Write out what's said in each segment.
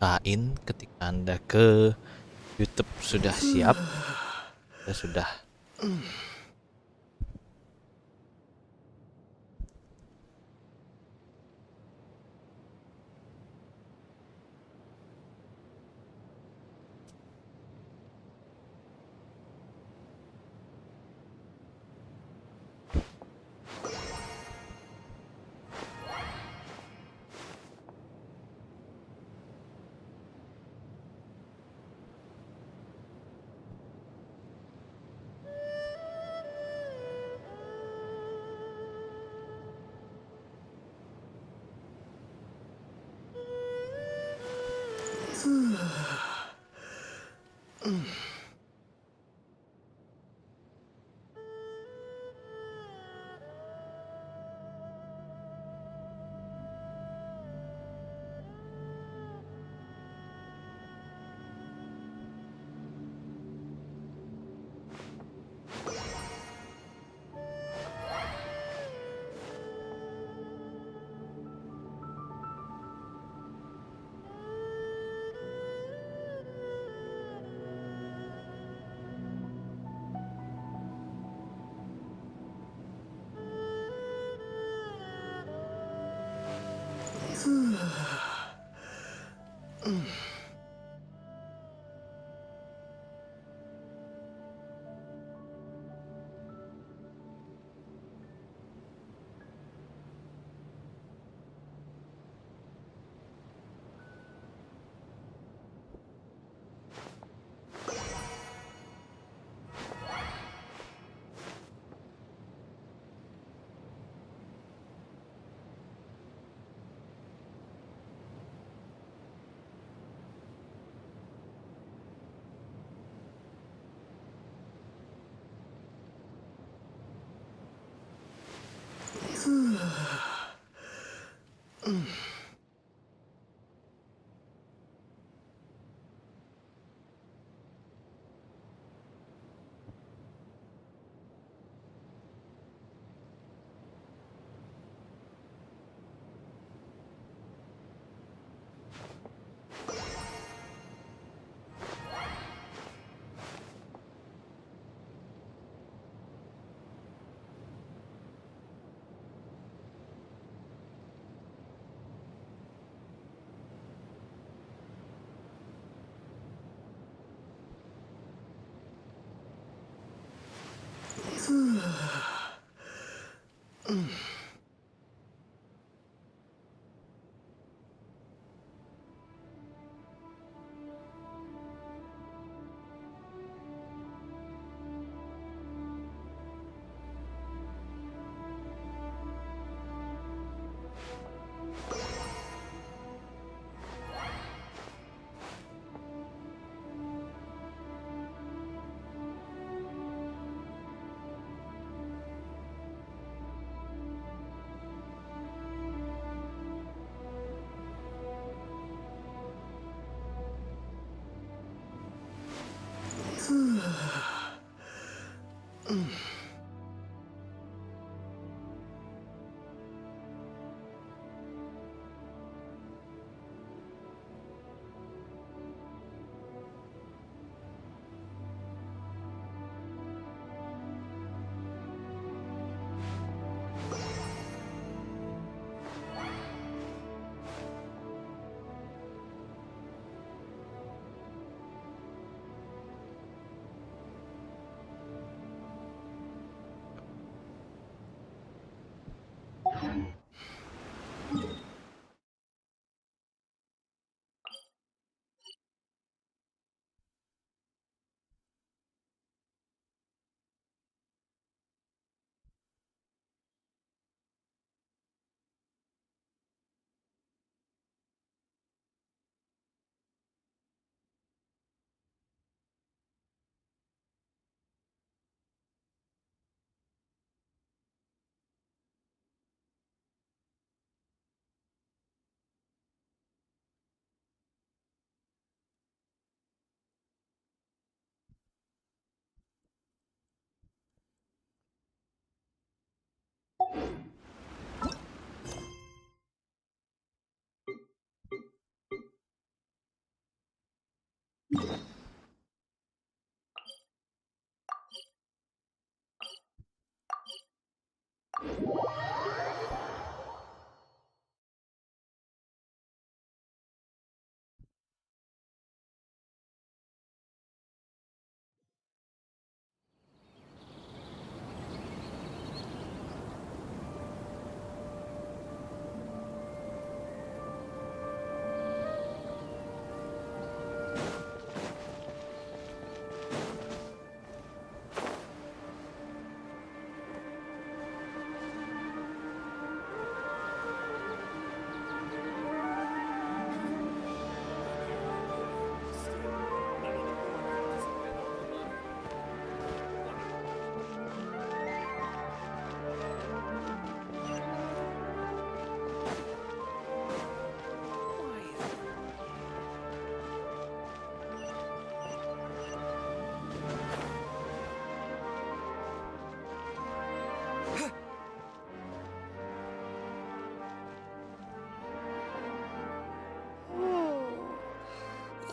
Usahain ketika Anda ke YouTube sudah siap, sudah.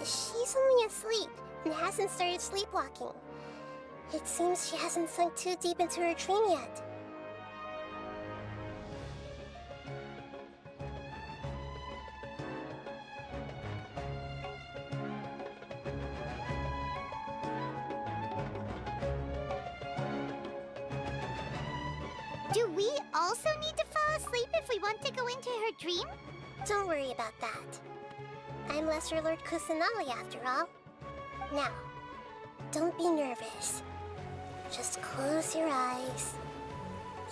She's only asleep and hasn't started sleepwalking. It seems she hasn't sunk too deep into her dream yet. Do we also need to fall asleep if we want to go into her dream? Don't worry about that. I'm Lesser Lord Kusanali after all. Now, don't be nervous. Just close your eyes.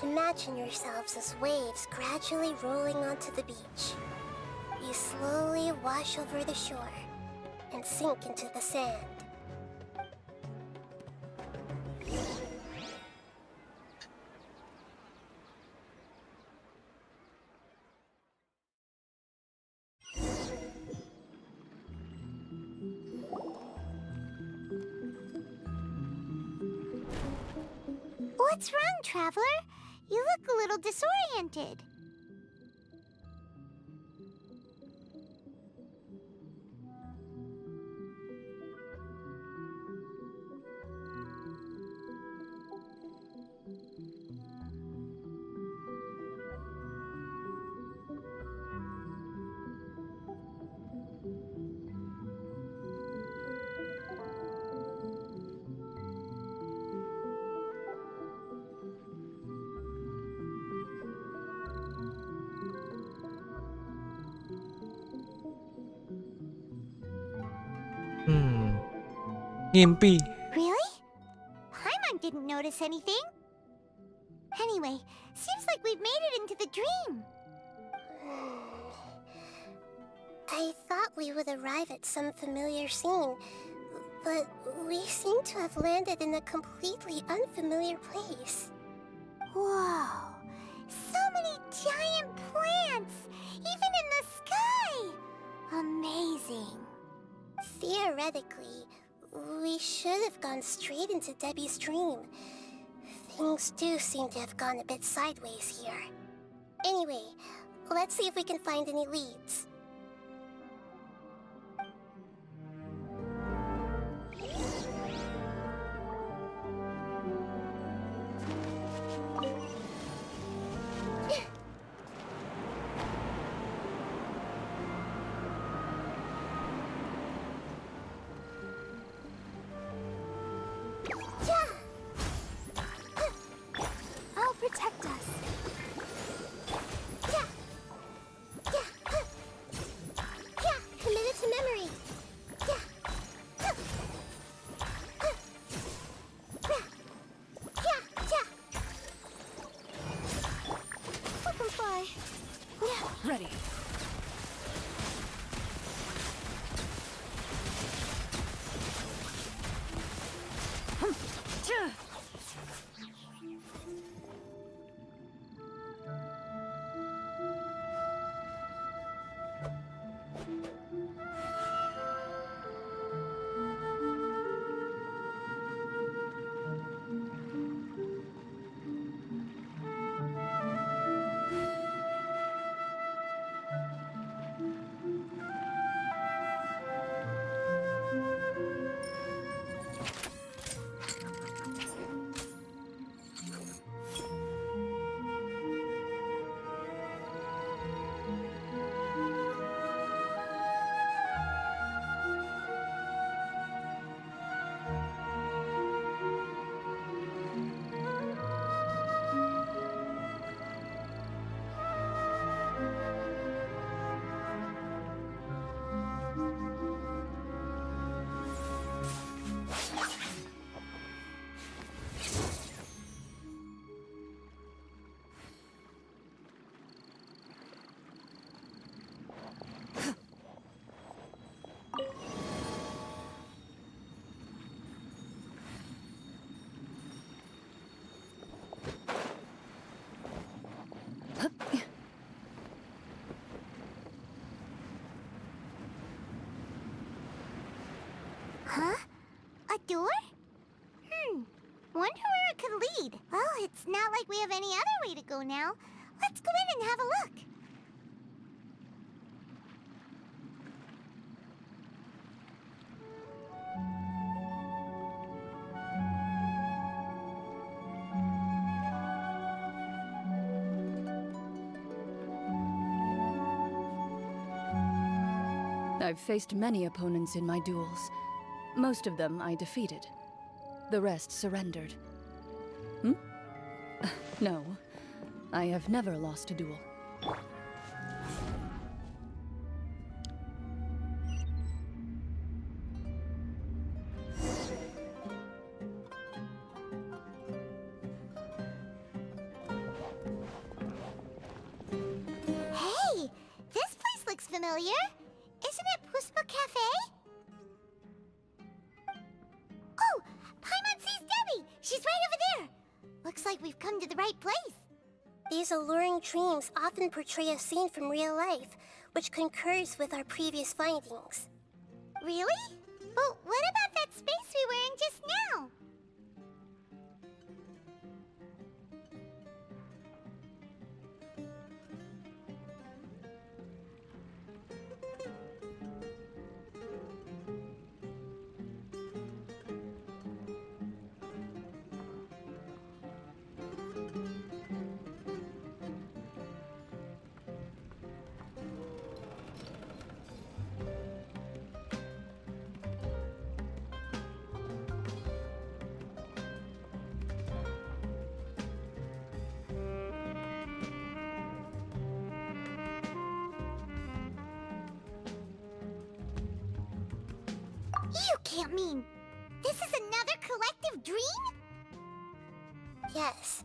Imagine yourselves as waves gradually rolling onto the beach. You slowly wash over the shore and sink into the sand. What's wrong, Traveler? You look a little disoriented. Ngimpi. Really? Paimon didn't notice anything. Anyway, seems like we've made it into the dream. I thought we would arrive at some familiar scene, but we seem to have landed in a completely unfamiliar place. Whoa! So many giant plants! Even in the sky! Amazing. Theoretically, we should have gone straight into Debbie's dream. Things do seem to have gone a bit sideways here. Anyway, let's see if we can find any leads. I'll protect us. Committed to memory. Flip and fly. Ready. door? Wonder where it could lead. Well, it's not like we have any other way to go now. Let's go in and have a look. I've faced many opponents in my duels. Most of them I defeated. The rest surrendered. No, I have never lost a duel. Hey, this place looks familiar. Isn't it Puspa Cafe? Oh, Paimon sees Debbie. She's right over there. Looks like we've come to the right place. These alluring dreams often portray a scene from real life, which concurs with our previous findings. Really? But what about that space we were in just now? You can't mean this is another collective dream? Yes.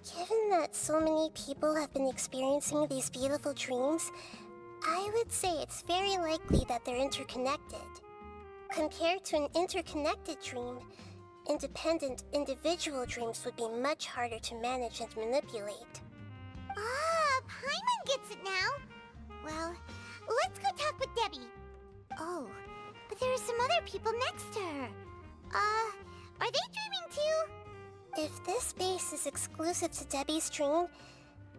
Given that so many people have been experiencing these beautiful dreams, I would say it's very likely that they're interconnected. Compared to an interconnected dream, independent individual dreams would be much harder to manage and manipulate. Ah, Paimon gets it now. Well, let's go talk with Debbie. Oh, but there are some other people next to her. Are they dreaming too? If this space is exclusive to Debbie's dream,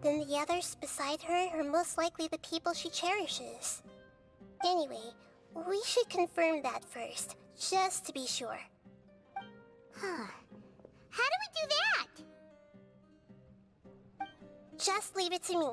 then the others beside her are most likely the people she cherishes. Anyway, we should confirm that first, just to be sure. Huh. How do we do that? Just leave it to me.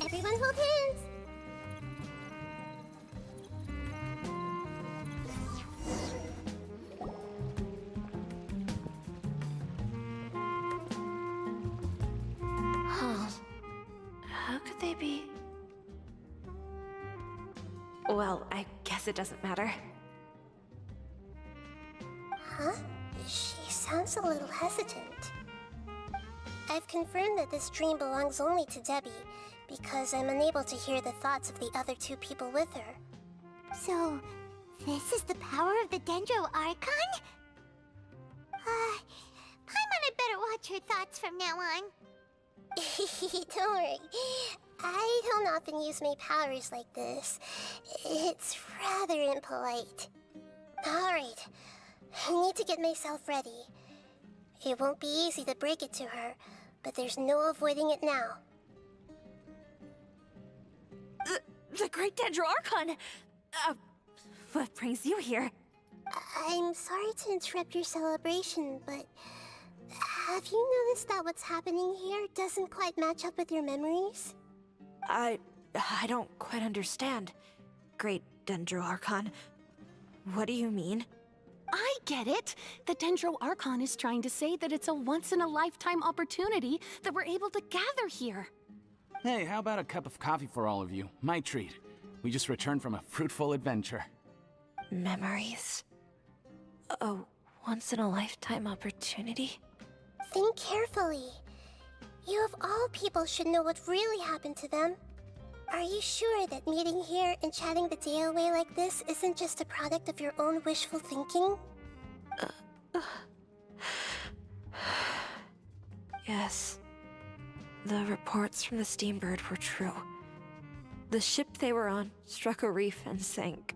Everyone hold hands! Huh. How could they be? Well, I guess it doesn't matter. Huh? She sounds a little hesitant. I've confirmed that this dream belongs only to Debbie, because I'm unable to hear the thoughts of the other two people with her. So, this is the power of the Dendro Archon? Paimon had better watch her thoughts from now on. Don't worry. I don't often use my powers like this. It's rather impolite. Alright, I need to get myself ready. It won't be easy to break it to her, but there's no avoiding it now. The Great Dendro Archon! What brings you here? I'm sorry to interrupt your celebration, but have you noticed that what's happening here doesn't quite match up with your memories? I don't quite understand. Great Dendro Archon. What do you mean? I get it! The Dendro Archon is trying to say that it's a once-in-a-lifetime opportunity that we're able to gather here. Hey, how about a cup of coffee for all of you? My treat. We just returned from a fruitful adventure. Memories. A once-in-a-lifetime opportunity? Think carefully. You of all people should know what really happened to them. Are you sure that meeting here and chatting the day away like this isn't just a product of your own wishful thinking? Yes. The reports from the Steambird were true. The ship they were on struck a reef and sank.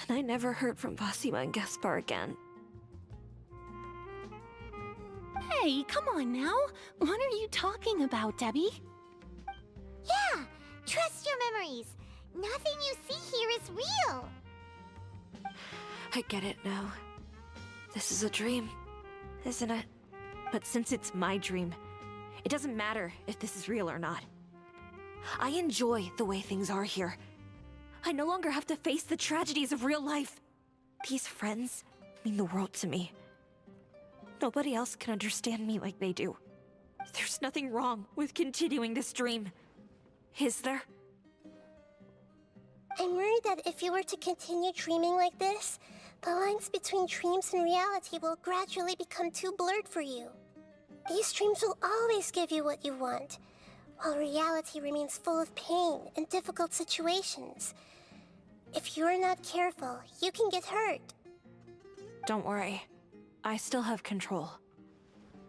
And I never heard from Basima and Gaspar again. Hey, come on now! What are you talking about, Debbie? Yeah, trust your memories. Nothing you see here is real. I get it now. This is a dream, isn't it? But since it's my dream, it doesn't matter if this is real or not. I enjoy the way things are here. I no longer have to face the tragedies of real life. These friends mean the world to me. Nobody else can understand me like they do. There's nothing wrong with continuing this dream. Is there? I'm worried that if you were to continue dreaming like this, the lines between dreams and reality will gradually become too blurred for you. These dreams will always give you what you want, while reality remains full of pain and difficult situations. If you're not careful, you can get hurt. Don't worry. I still have control.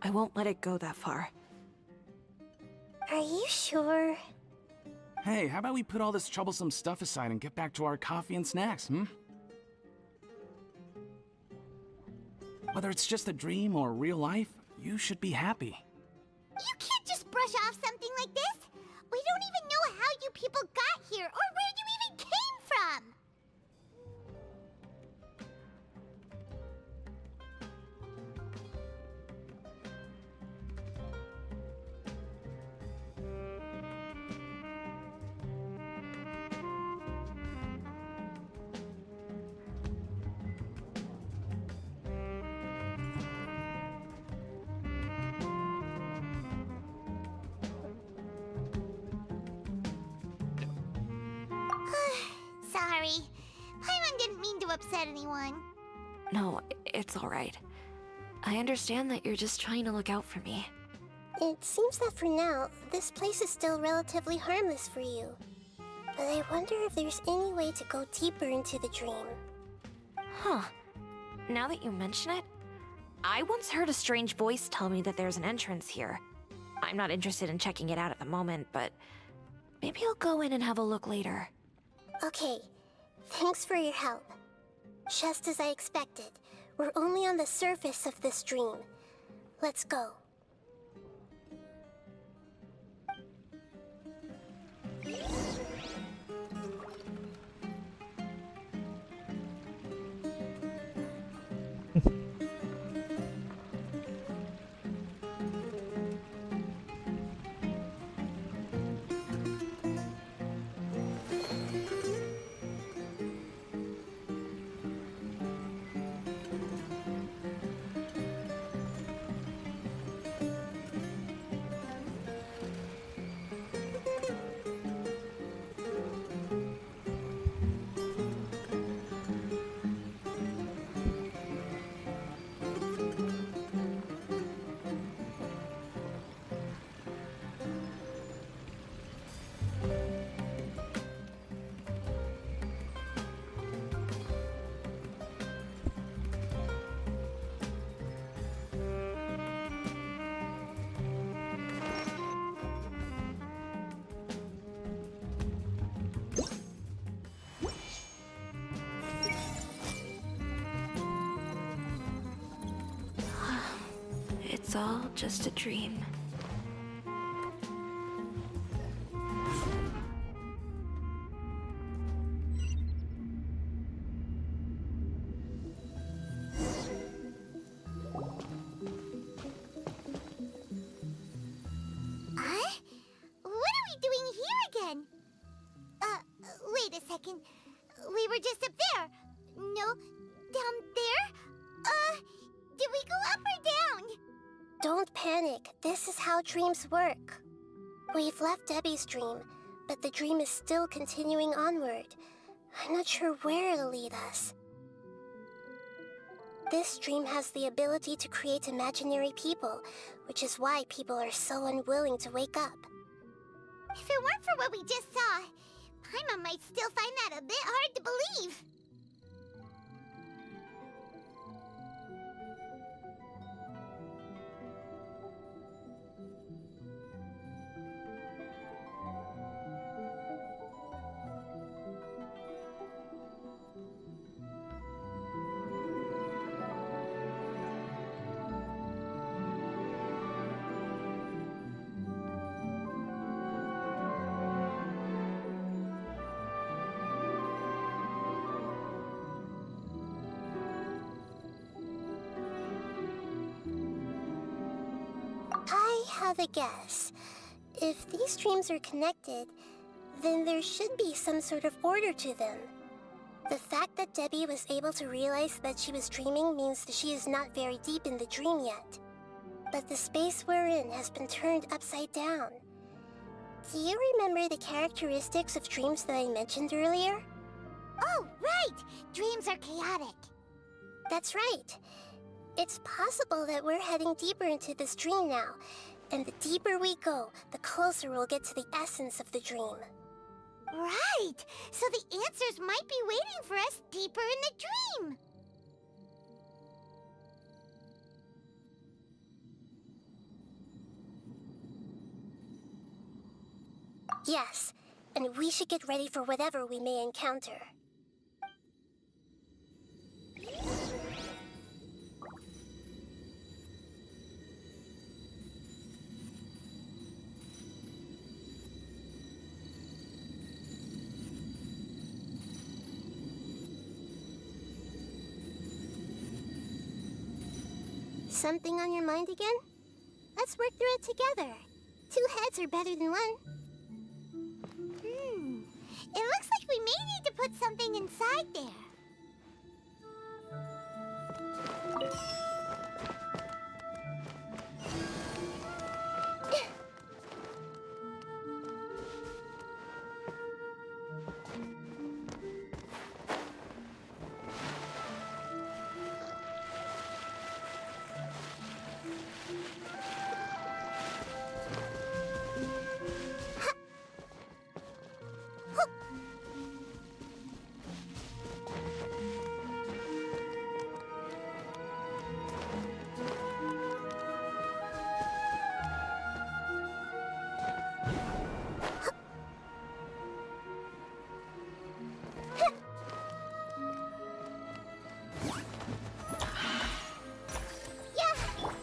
I won't let it go that far. Are you sure? Hey, how about we put all this troublesome stuff aside and get back to our coffee and snacks, Whether it's just a dream or real life, you should be happy. You can't just brush off something like this. We don't even know how you people got here or where you even came from. Sorry. Paimon didn't mean to upset anyone. No, it's alright. I understand that you're just trying to look out for me. It seems that for now, this place is still relatively harmless for you. But I wonder if there's any way to go deeper into the dream. Huh. Now that you mention it, I once heard a strange voice tell me that there's an entrance here. I'm not interested in checking it out at the moment, but maybe I'll go in and have a look later. Okay, thanks for your help. Just as I expected, we're only on the surface of this dream. Let's go. It's all just a dream. again. Wait a second. We were just up there. No, down there? Did we go up or down? Don't panic. This is how dreams work. We've left Debbie's dream, but the dream is still continuing onward. I'm not sure where it'll lead us. This dream has the ability to create imaginary people, which is why people are so unwilling to wake up. If it weren't for what we just saw, Paimon might still find that a bit hard to believe. I have a guess. If these dreams are connected, then there should be some sort of order to them. The fact that Debbie was able to realize that she was dreaming means that she is not very deep in the dream yet. But the space we're in has been turned upside down. Do you remember the characteristics of dreams that I mentioned earlier? Oh, right! Dreams are chaotic. That's right. It's possible that we're heading deeper into this dream now, and the deeper we go, the closer we'll get to the essence of the dream. Right! So the answers might be waiting for us deeper in the dream. Yes, and we should get ready for whatever we may encounter. Something on your mind again? Let's work through it together. 2 heads are better than 1. It looks like we may need to put something inside there.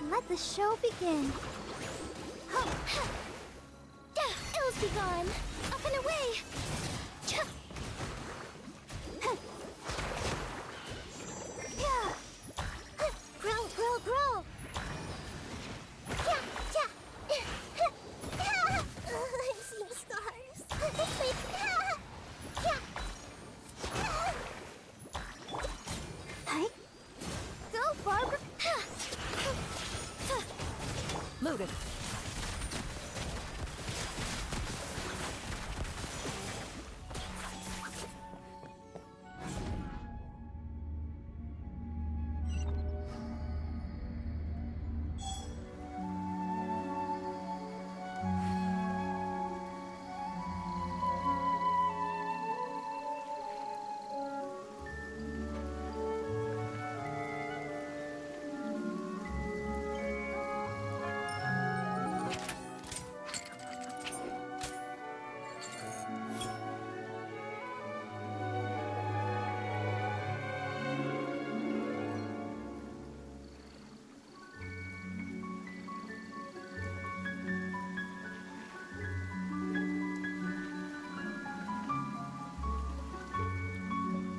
Let the show begin. Ills be gone. Up and away. Grow, grow, grow! I'm seeing stars. Wait. Hey. Go, Barbara. Loaded.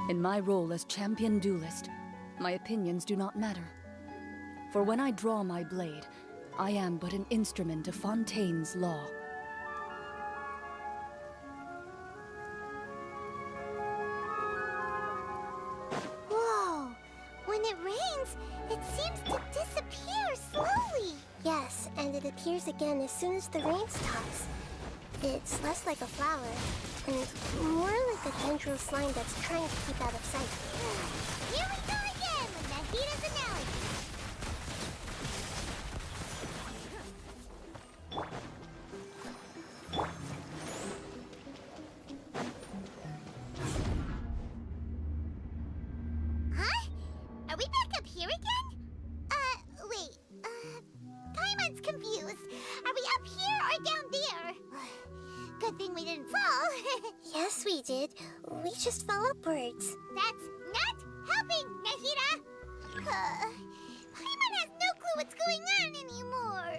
In my role as champion duelist, my opinions do not matter. For when I draw my blade, I am but an instrument of Fontaine's law. rains, it seems to disappear slowly. Yes, and it appears again as soon as the rain stops. It's less like a flower, and more like a tendril slime that's trying to keep out of sight. Here we go again with Nahita's analogy. Huh? Are we back up here again? Wait. Paimon's confused. Are we up here or down there? Good thing we didn't fall. Yes, we did. We just fell upwards. That's not helping, Nahita! Paimon has no clue what's going on anymore.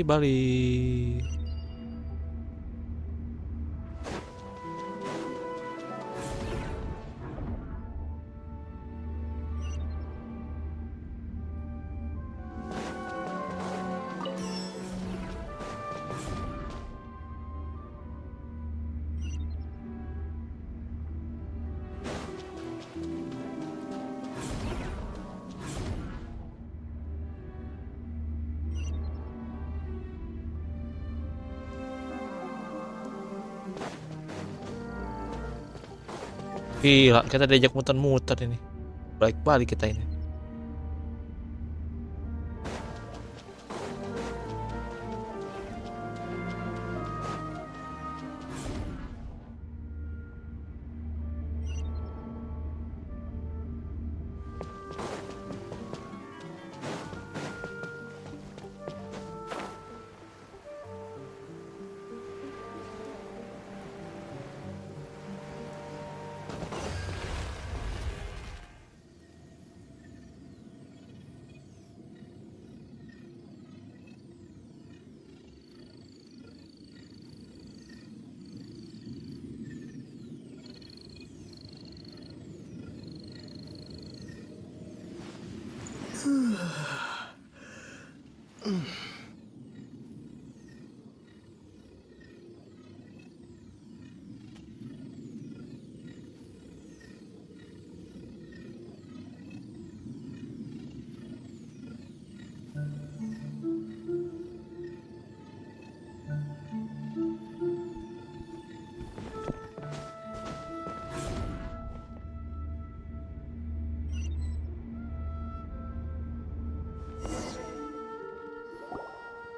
Balik. Gila, kita diajak muter-muter ini. Balik-balik kita ini.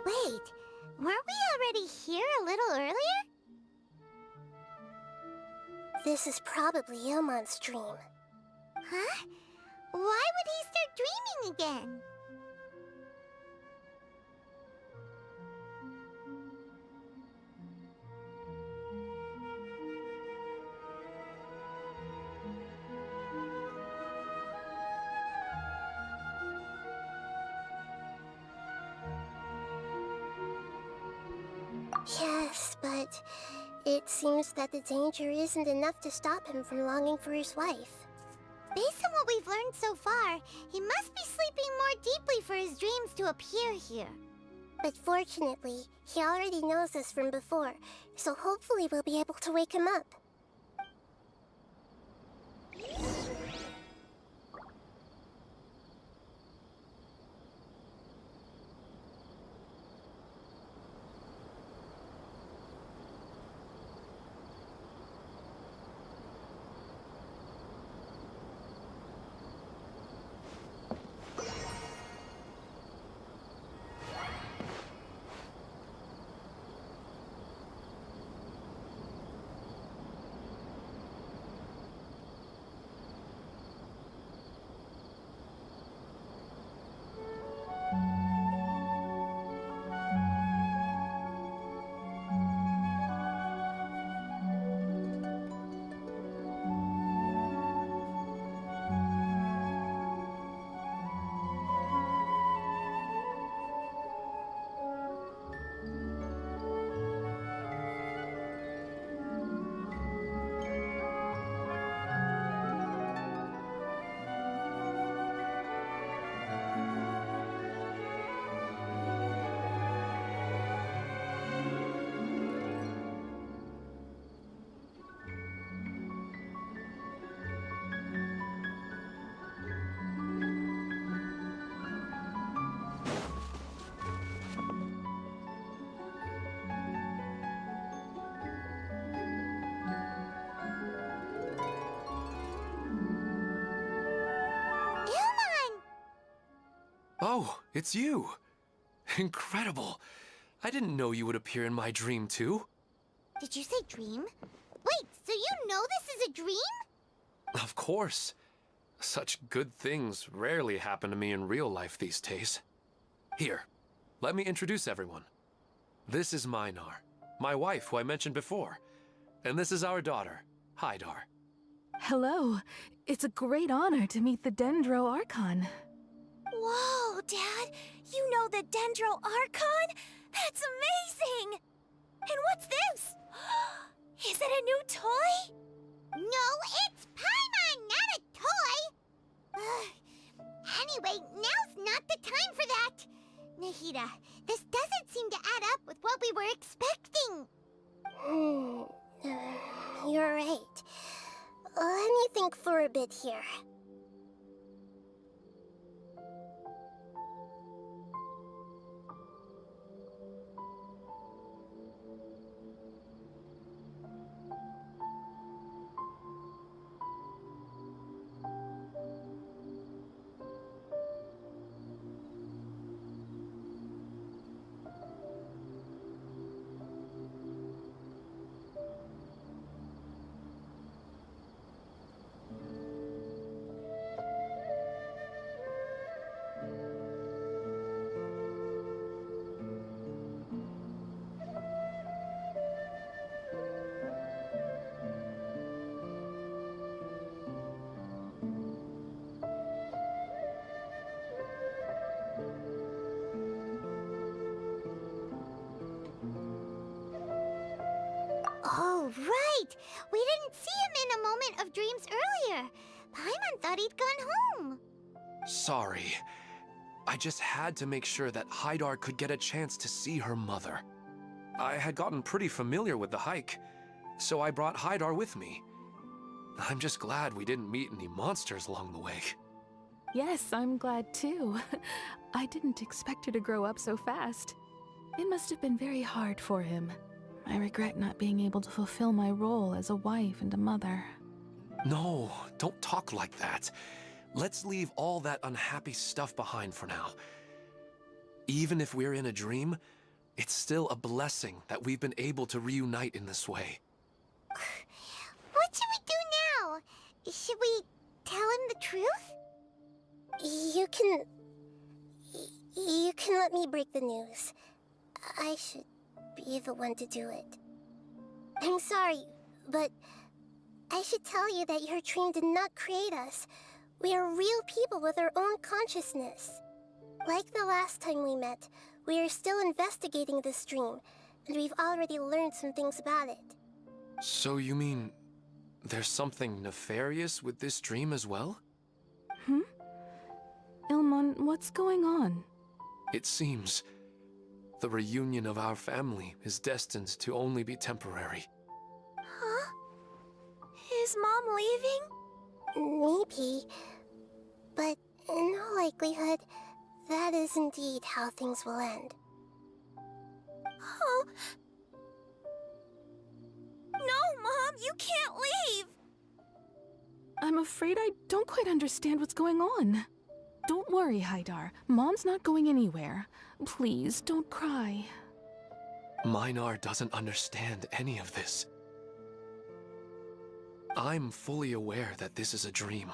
Wait, weren't we already here a little earlier? This is probably Ilmon's dream. Huh? Why would he start dreaming again? Yes, but it seems that the danger isn't enough to stop him from longing for his wife. Based on what we've learned so far, he must be sleeping more deeply for his dreams to appear here. But fortunately, he already knows us from before, so hopefully we'll be able to wake him up. Oh, it's you. Incredible. I didn't know you would appear in my dream, too. Did you say dream? Wait, so you know this is a dream? Of course. Such good things rarely happen to me in real life these days. Here, let me introduce everyone. This is Minar, my wife who I mentioned before. And this is our daughter, Hydar. Hello. It's a great honor to meet the Dendro Archon. Whoa, Dad! You know the Dendro Archon? That's amazing! And what's this? Is it a new toy? No, it's Paimon, not a toy! Anyway, now's not the time for that! Nahida, this doesn't seem to add up with what we were expecting. You're right. Let me think for a bit here. Oh, right! We didn't see him in a moment of dreams earlier. Paimon thought he'd gone home. Sorry. I just had to make sure that Hydar could get a chance to see her mother. I had gotten pretty familiar with the hike, so I brought Hydar with me. I'm just glad we didn't meet any monsters along the way. Yes, I'm glad too. I didn't expect her to grow up so fast. It must have been very hard for him. I regret not being able to fulfill my role as a wife and a mother. No, don't talk like that. Let's leave all that unhappy stuff behind for now. Even if we're in a dream, it's still a blessing that we've been able to reunite in this way. What should we do now? Should we tell him the truth? You can let me break the news. I should be the one to do it. I'm sorry, but I should tell you that your dream did not create us. We are real people with our own consciousness. Like the last time we met, we are still investigating this dream, and we've already learned some things about it. So you mean there's something nefarious with this dream as well? Ilmon, what's going on? It seems the reunion of our family is destined to only be temporary. Huh? Is Mom leaving? Maybe, but in all likelihood, that is indeed how things will end. Oh. No, Mom, you can't leave! I'm afraid I don't quite understand what's going on. Don't worry, Hydar. Mom's not going anywhere. Please, don't cry. Minar doesn't understand any of this. I'm fully aware that this is a dream,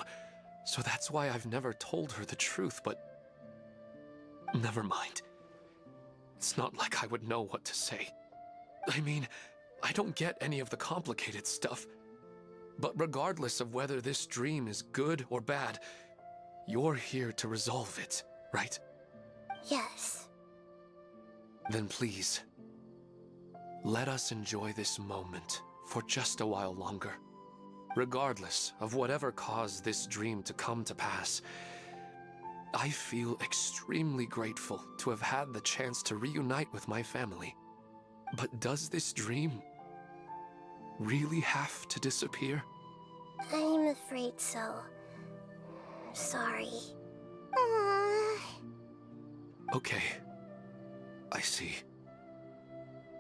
so that's why I've never told her the truth, but never mind. It's not like I would know what to say. I mean, I don't get any of the complicated stuff. But regardless of whether this dream is good or bad, you're here to resolve it, right? Yes. Then please, let us enjoy this moment for just a while longer. Regardless of whatever caused this dream to come to pass, I feel extremely grateful to have had the chance to reunite with my family. But does this dream really have to disappear? I'm afraid so. Sorry. Okay, I see.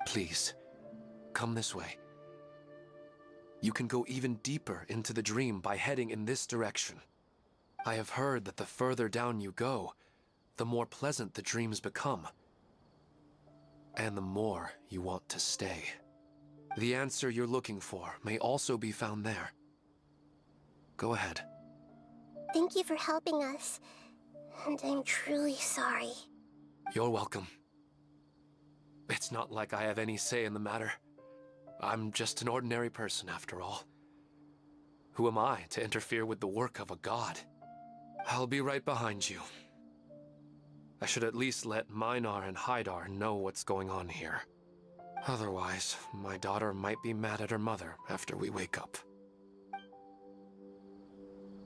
Please, come this way. You can go even deeper into the dream by heading in this direction. I have heard that the further down you go, the more pleasant the dreams become. And the more you want to stay. The answer you're looking for may also be found there. Go ahead. Thank you for helping us. And I'm truly sorry. You're welcome. It's not like I have any say in the matter. I'm just an ordinary person, after all. Who am I to interfere with the work of a god? I'll be right behind you. I should at least let Minar and Haidar know what's going on here. Otherwise, my daughter might be mad at her mother after we wake up.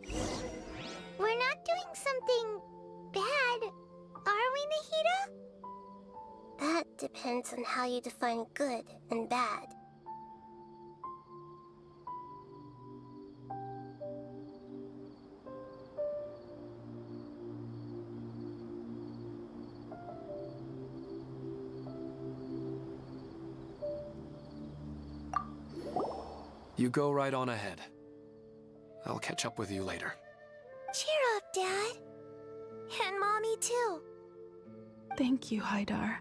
We're not doing something bad, are we, Nahida? That depends on how you define good and bad. You go right on ahead. I'll catch up with you later. Cheer up, Dad. And Mommy, too. Thank you, Haidar.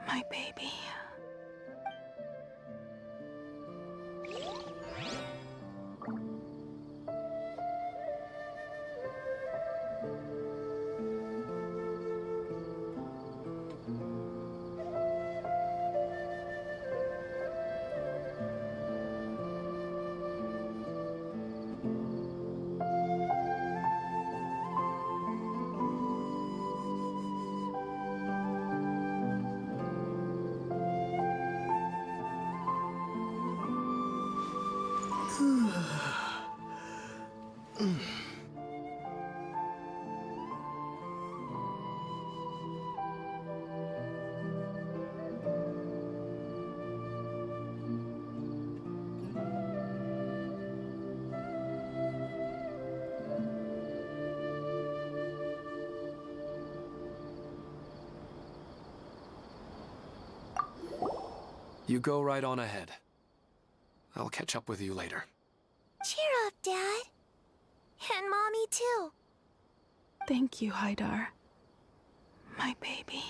My baby. You go right on ahead. I'll catch up with you later. Cheer up, Dad. And Mommy, too. Thank you, Haidar. My baby.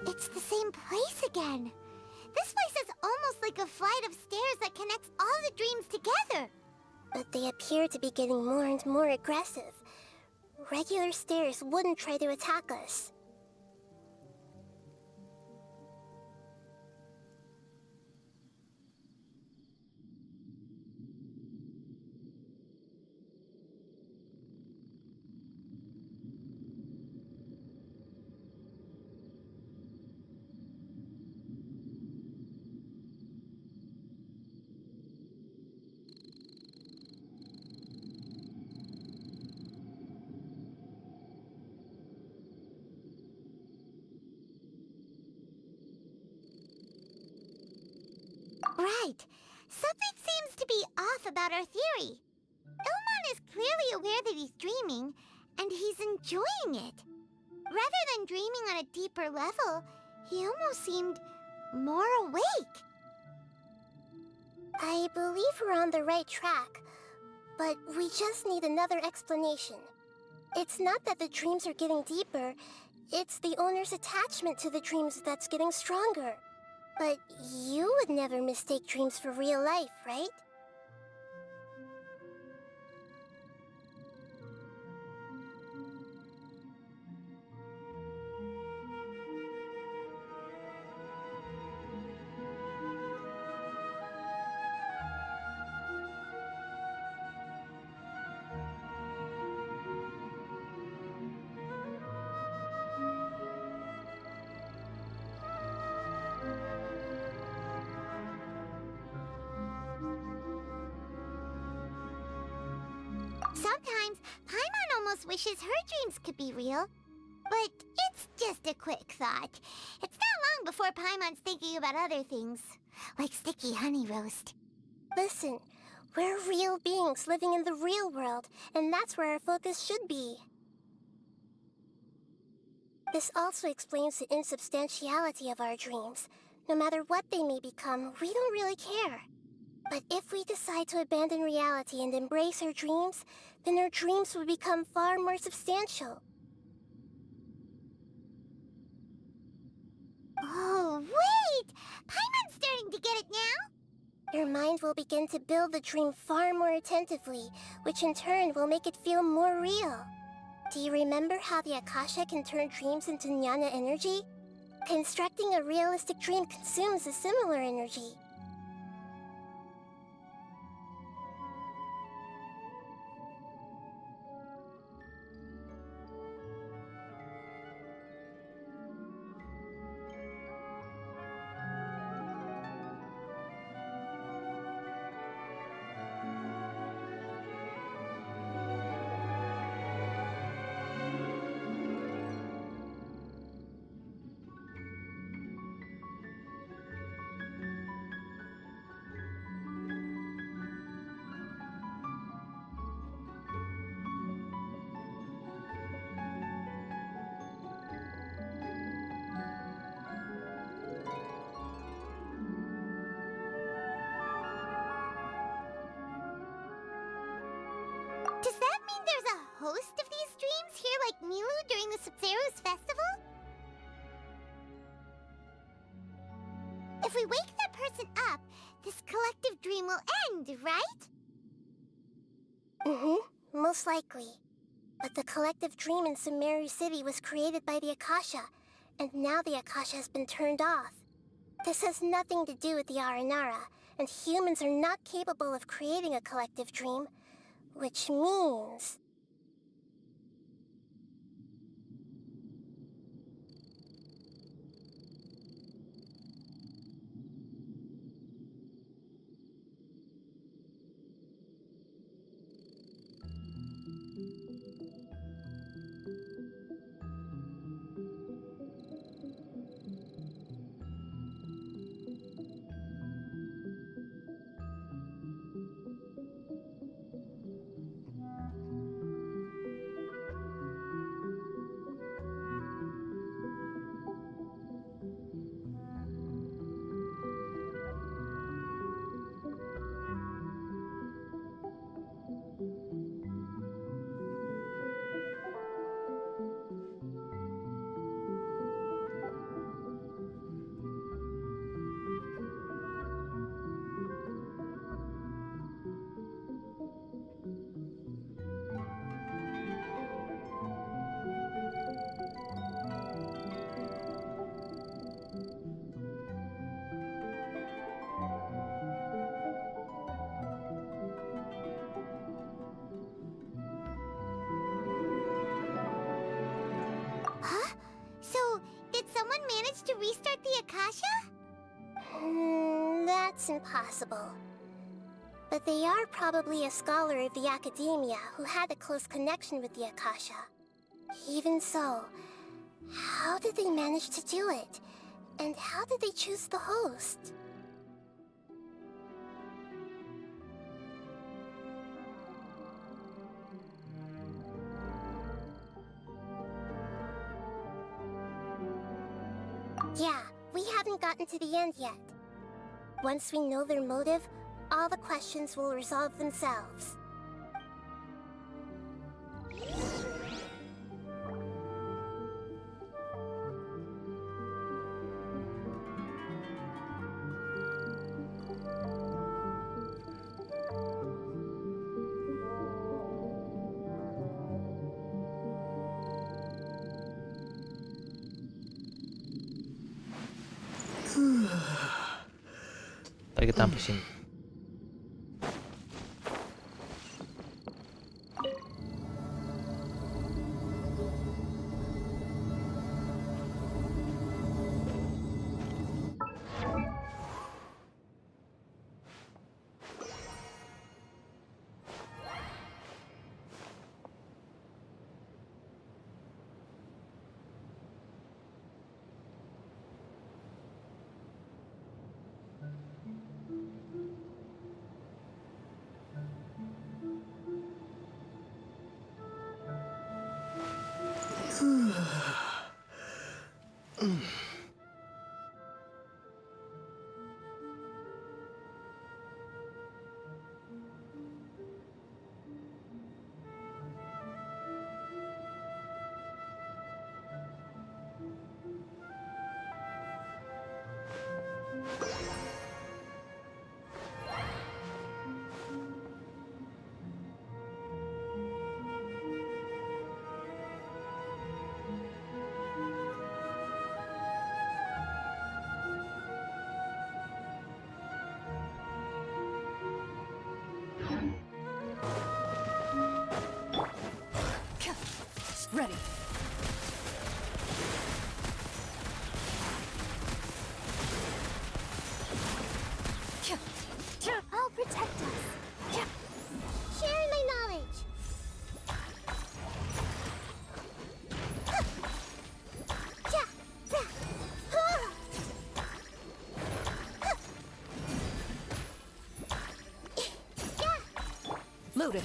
It's the same place again. This place is almost like a flight of stairs that connects all the dreams together. But they appear to be getting more and more aggressive. Regular stairs wouldn't try to attack us. Right. Something seems to be off about our theory. Ilmon is clearly aware that he's dreaming, and he's enjoying it. Rather than dreaming on a deeper level, he almost seemed more awake. I believe we're on the right track, but we just need another explanation. It's not that the dreams are getting deeper, it's the owner's attachment to the dreams that's getting stronger. But you would never mistake dreams for real life, right? Sometimes, Paimon almost wishes her dreams could be real. But it's just a quick thought. It's not long before Paimon's thinking about other things, like sticky honey roast. Listen, we're real beings living in the real world, and that's where our focus should be. This also explains the insubstantiality of our dreams. No matter what they may become, we don't really care. But if we decide to abandon reality and embrace our dreams, then our dreams will become far more substantial. Oh, wait! Paimon's starting to get it now? Your mind will begin to build the dream far more attentively, which in turn will make it feel more real. Do you remember how the Akasha can turn dreams into jnana energy? Constructing a realistic dream consumes a similar energy. Does that mean there's a host of these dreams here like Milu during the Sub-Zero's festival? If we wake that person up, this collective dream will end, right? Most likely. But the collective dream in Sumeru City was created by the Akasha, and now the Akasha has been turned off. This has nothing to do with the Aranara, and humans are not capable of creating a collective dream, which means... Huh? So, did someone manage to restart the Akasha? That's impossible. But they are probably a scholar of the academia who had a close connection with the Akasha. Even so, how did they manage to do it? And how did they choose the host? Yeah, we haven't gotten to the end yet. Once we know their motive, all the questions will resolve themselves. Ntar kita sampai sini. Ready. I'll protect us. Sharing my knowledge. Loaded.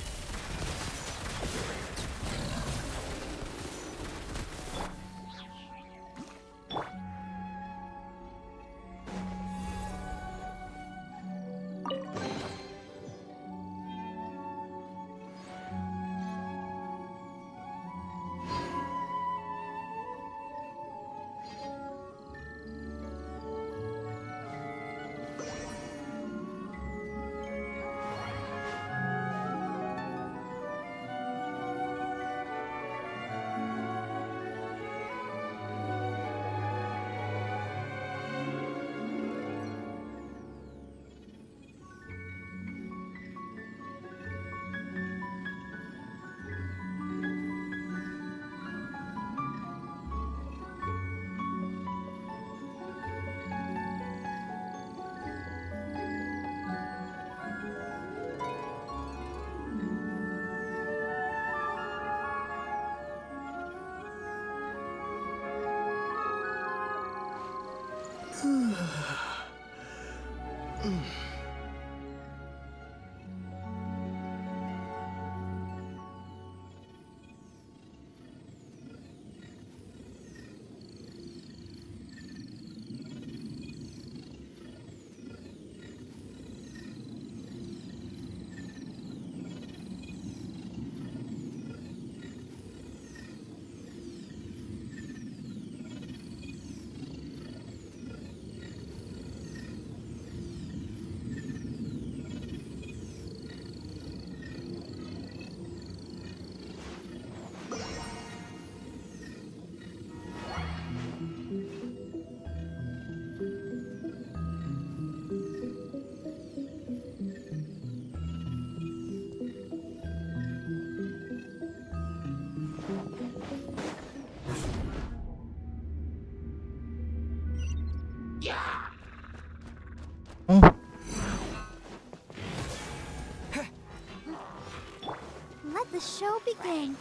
Let the show begin.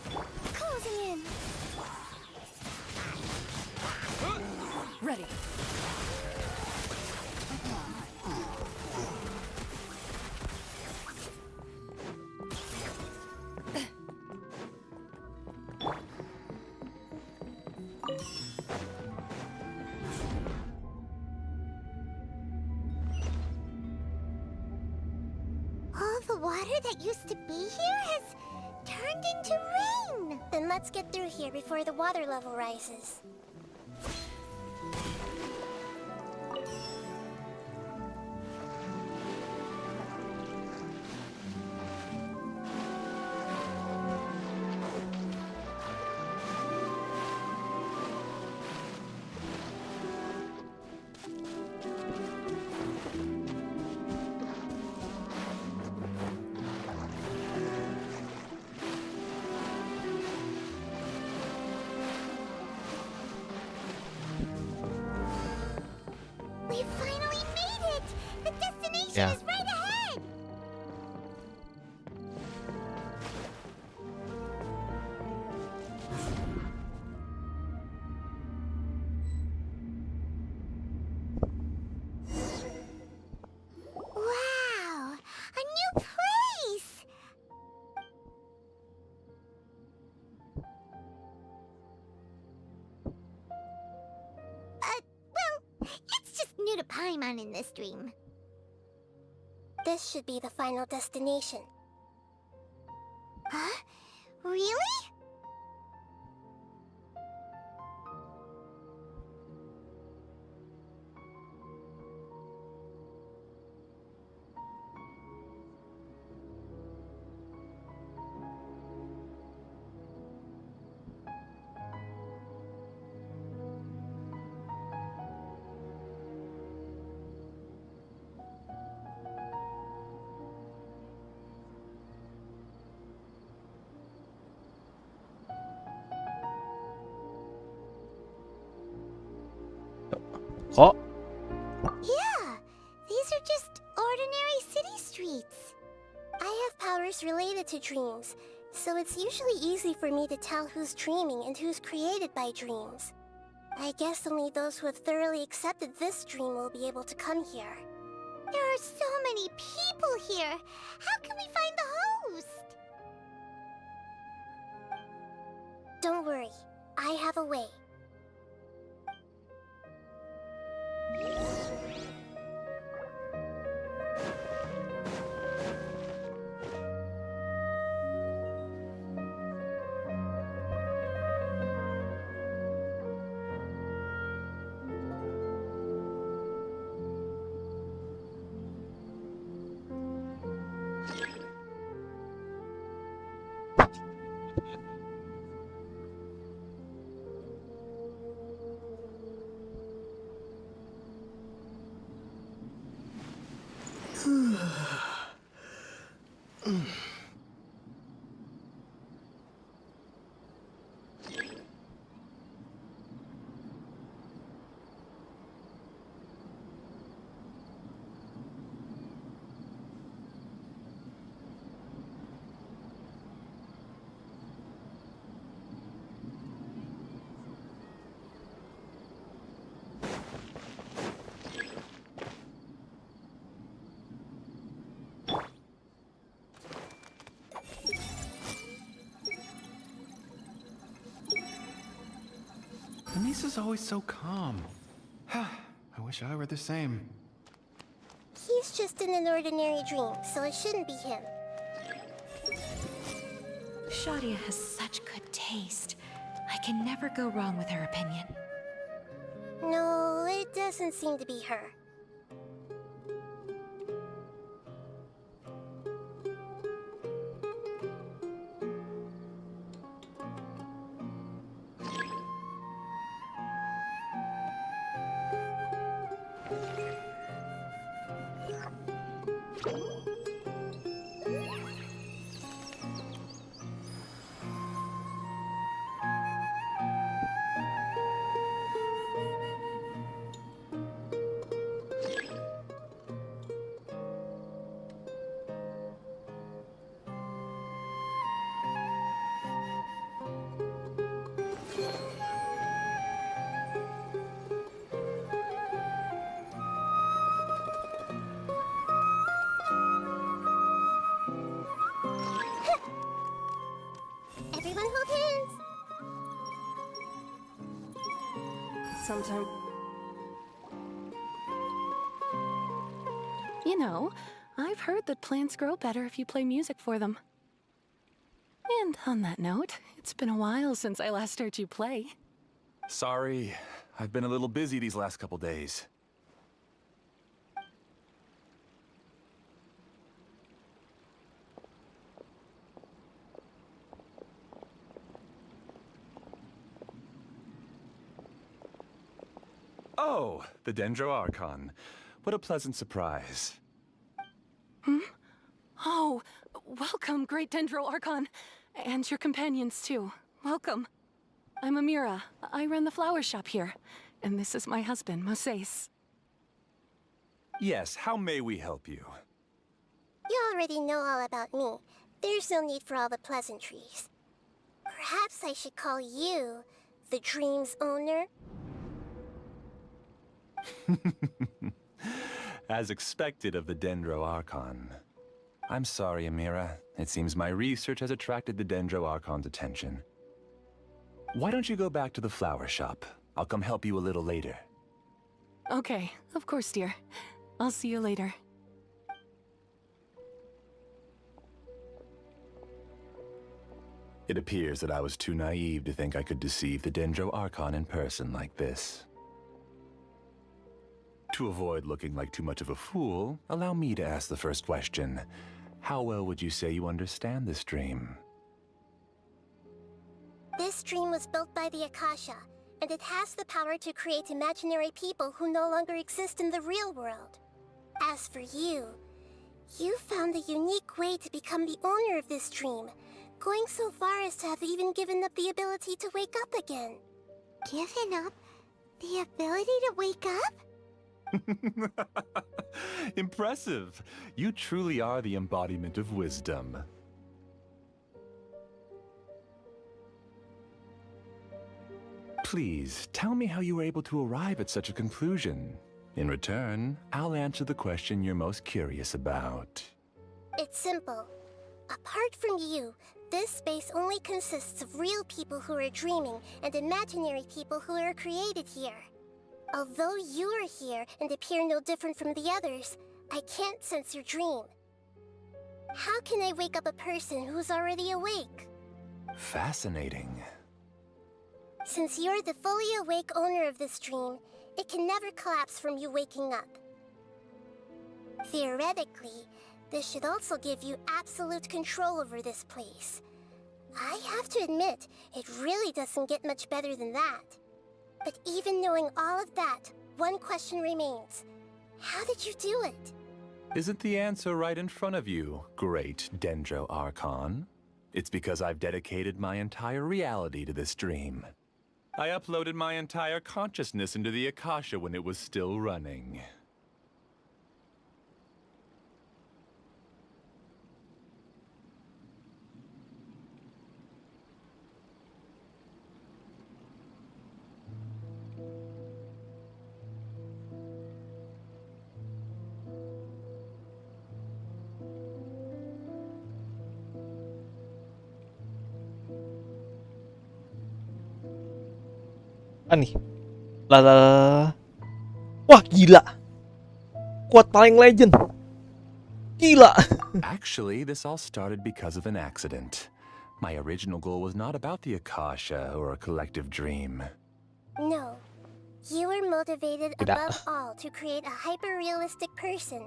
Closing in. Ready. water that used to be here has turned into rain. Then let's get through here before the water level rises. We finally made it! The destination Yeah. is right ahead! Wow! A new place! Well, it's just new to Paimon in this dream. This should be the final destination. Huh? Really? Kok Yeah, these are just ordinary city streets. I have powers related to dreams, so it's usually easy for me to tell who's dreaming and who's created by dreams. I guess only those who have thoroughly accepted this dream will be able to come here. There are so many people here. How can we find the host? Don't worry, I have a way. Anissa's always so calm. I wish I were the same. He's just in an ordinary dream, so it shouldn't be him. Shadia has such good taste. I can never go wrong with her opinion. No, it doesn't seem to be her. Everyone hold hands! You know, I've heard that plants grow better if you play music for them. And on that note, it's been a while since I last heard you play. Sorry, I've been a little busy these last couple days. Oh, the Dendro Archon. What a pleasant surprise. Oh, welcome, Great Dendro Archon. And your companions, too. Welcome. I'm Amira. I run the flower shop here. And this is my husband, Moses. Yes, how may we help you? You already know all about me. There's no need for all the pleasantries. Perhaps I should call you the dream's owner? As expected of the Dendro Archon. I'm sorry, Amira. It seems my research has attracted the Dendro Archon's attention. Why don't you go back to the flower shop? I'll come help you a little later. Okay, of course, dear. I'll see you later. It appears that I was too naive to think I could deceive the Dendro Archon in person like this. To avoid looking like too much of a fool, allow me to ask the first question. How well would you say you understand this dream? This dream was built by the Akasha, and it has the power to create imaginary people who no longer exist in the real world. As for you, you found a unique way to become the owner of this dream, going so far as to have even given up the ability to wake up again. Given up the ability to wake up? Impressive! You truly are the embodiment of wisdom. Please, tell me how you were able to arrive at such a conclusion. In return, I'll answer the question you're most curious about. It's simple. Apart from you, this space only consists of real people who are dreaming and imaginary people who are created here. Although you are here and appear no different from the others, I can't sense your dream. How can I wake up a person who's already awake? Fascinating. Since you're the fully awake owner of this dream, it can never collapse from you waking up. Theoretically, this should also give you absolute control over this place. I have to admit, it really doesn't get much better than that. But even knowing all of that, one question remains. How did you do it? Isn't the answer right in front of you, Great Dendro Archon? It's because I've dedicated my entire reality to this dream. I uploaded my entire consciousness into the Akasha when it was still running. Nih. Lah. Wah, gila. Kuat paling legend. Gila. Actually, this all started because of an accident. My original goal was not about the Akasha or a collective dream. No. You were motivated Tidak. above all to create a hyper-realistic person.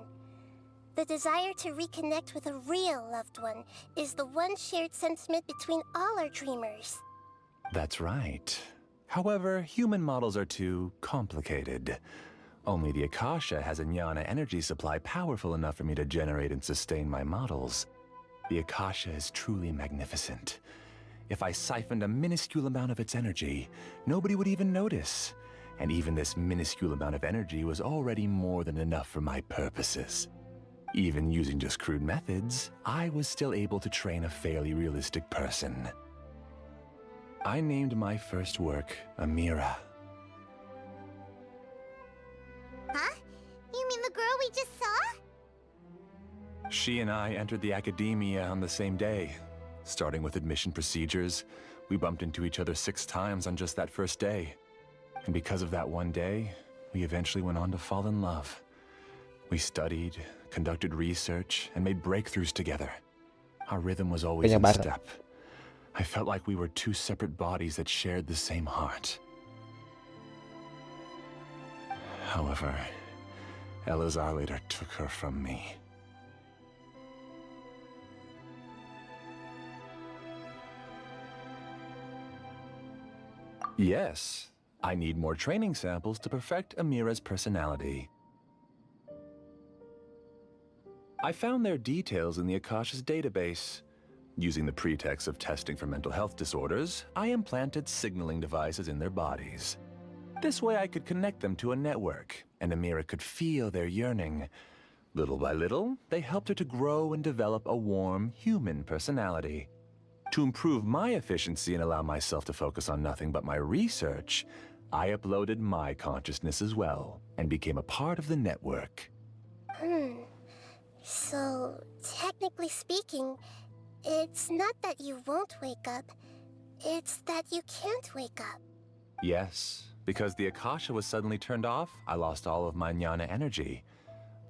The desire to reconnect with a real loved one is the one shared sentiment between all our dreamers. That's right. However, human models are too complicated. Only the Akasha has a jnana energy supply powerful enough for me to generate and sustain my models. The Akasha is truly magnificent. If I siphoned a minuscule amount of its energy, nobody would even notice. And even this minuscule amount of energy was already more than enough for my purposes. Even using just crude methods, I was still able to train a fairly realistic person. I named my first work Amira. Huh? You mean the girl we just saw? She and I entered the academia on the same day. Starting with admission procedures, we bumped into each other 6 times on just that first day. And because of that one day, we eventually went on to fall in love. We studied, conducted research, and made breakthroughs together. Our rhythm was always Banyak in bareng. step. I felt like we were two separate bodies that shared the same heart. However, Elazar later took her from me. Yes, I need more training samples to perfect Amira's personality. I found their details in the Akasha's database. Using the pretext of testing for mental health disorders, I implanted signaling devices in their bodies. This way I could connect them to a network, and Amira could feel their yearning. Little by little, they helped her to grow and develop a warm, human personality. To improve my efficiency and allow myself to focus on nothing but my research, I uploaded my consciousness as well, and became a part of the network. So, technically speaking, it's not that you won't wake up, it's that you can't wake up. Yes, because the Akasha was suddenly turned off, I lost all of my jnana energy.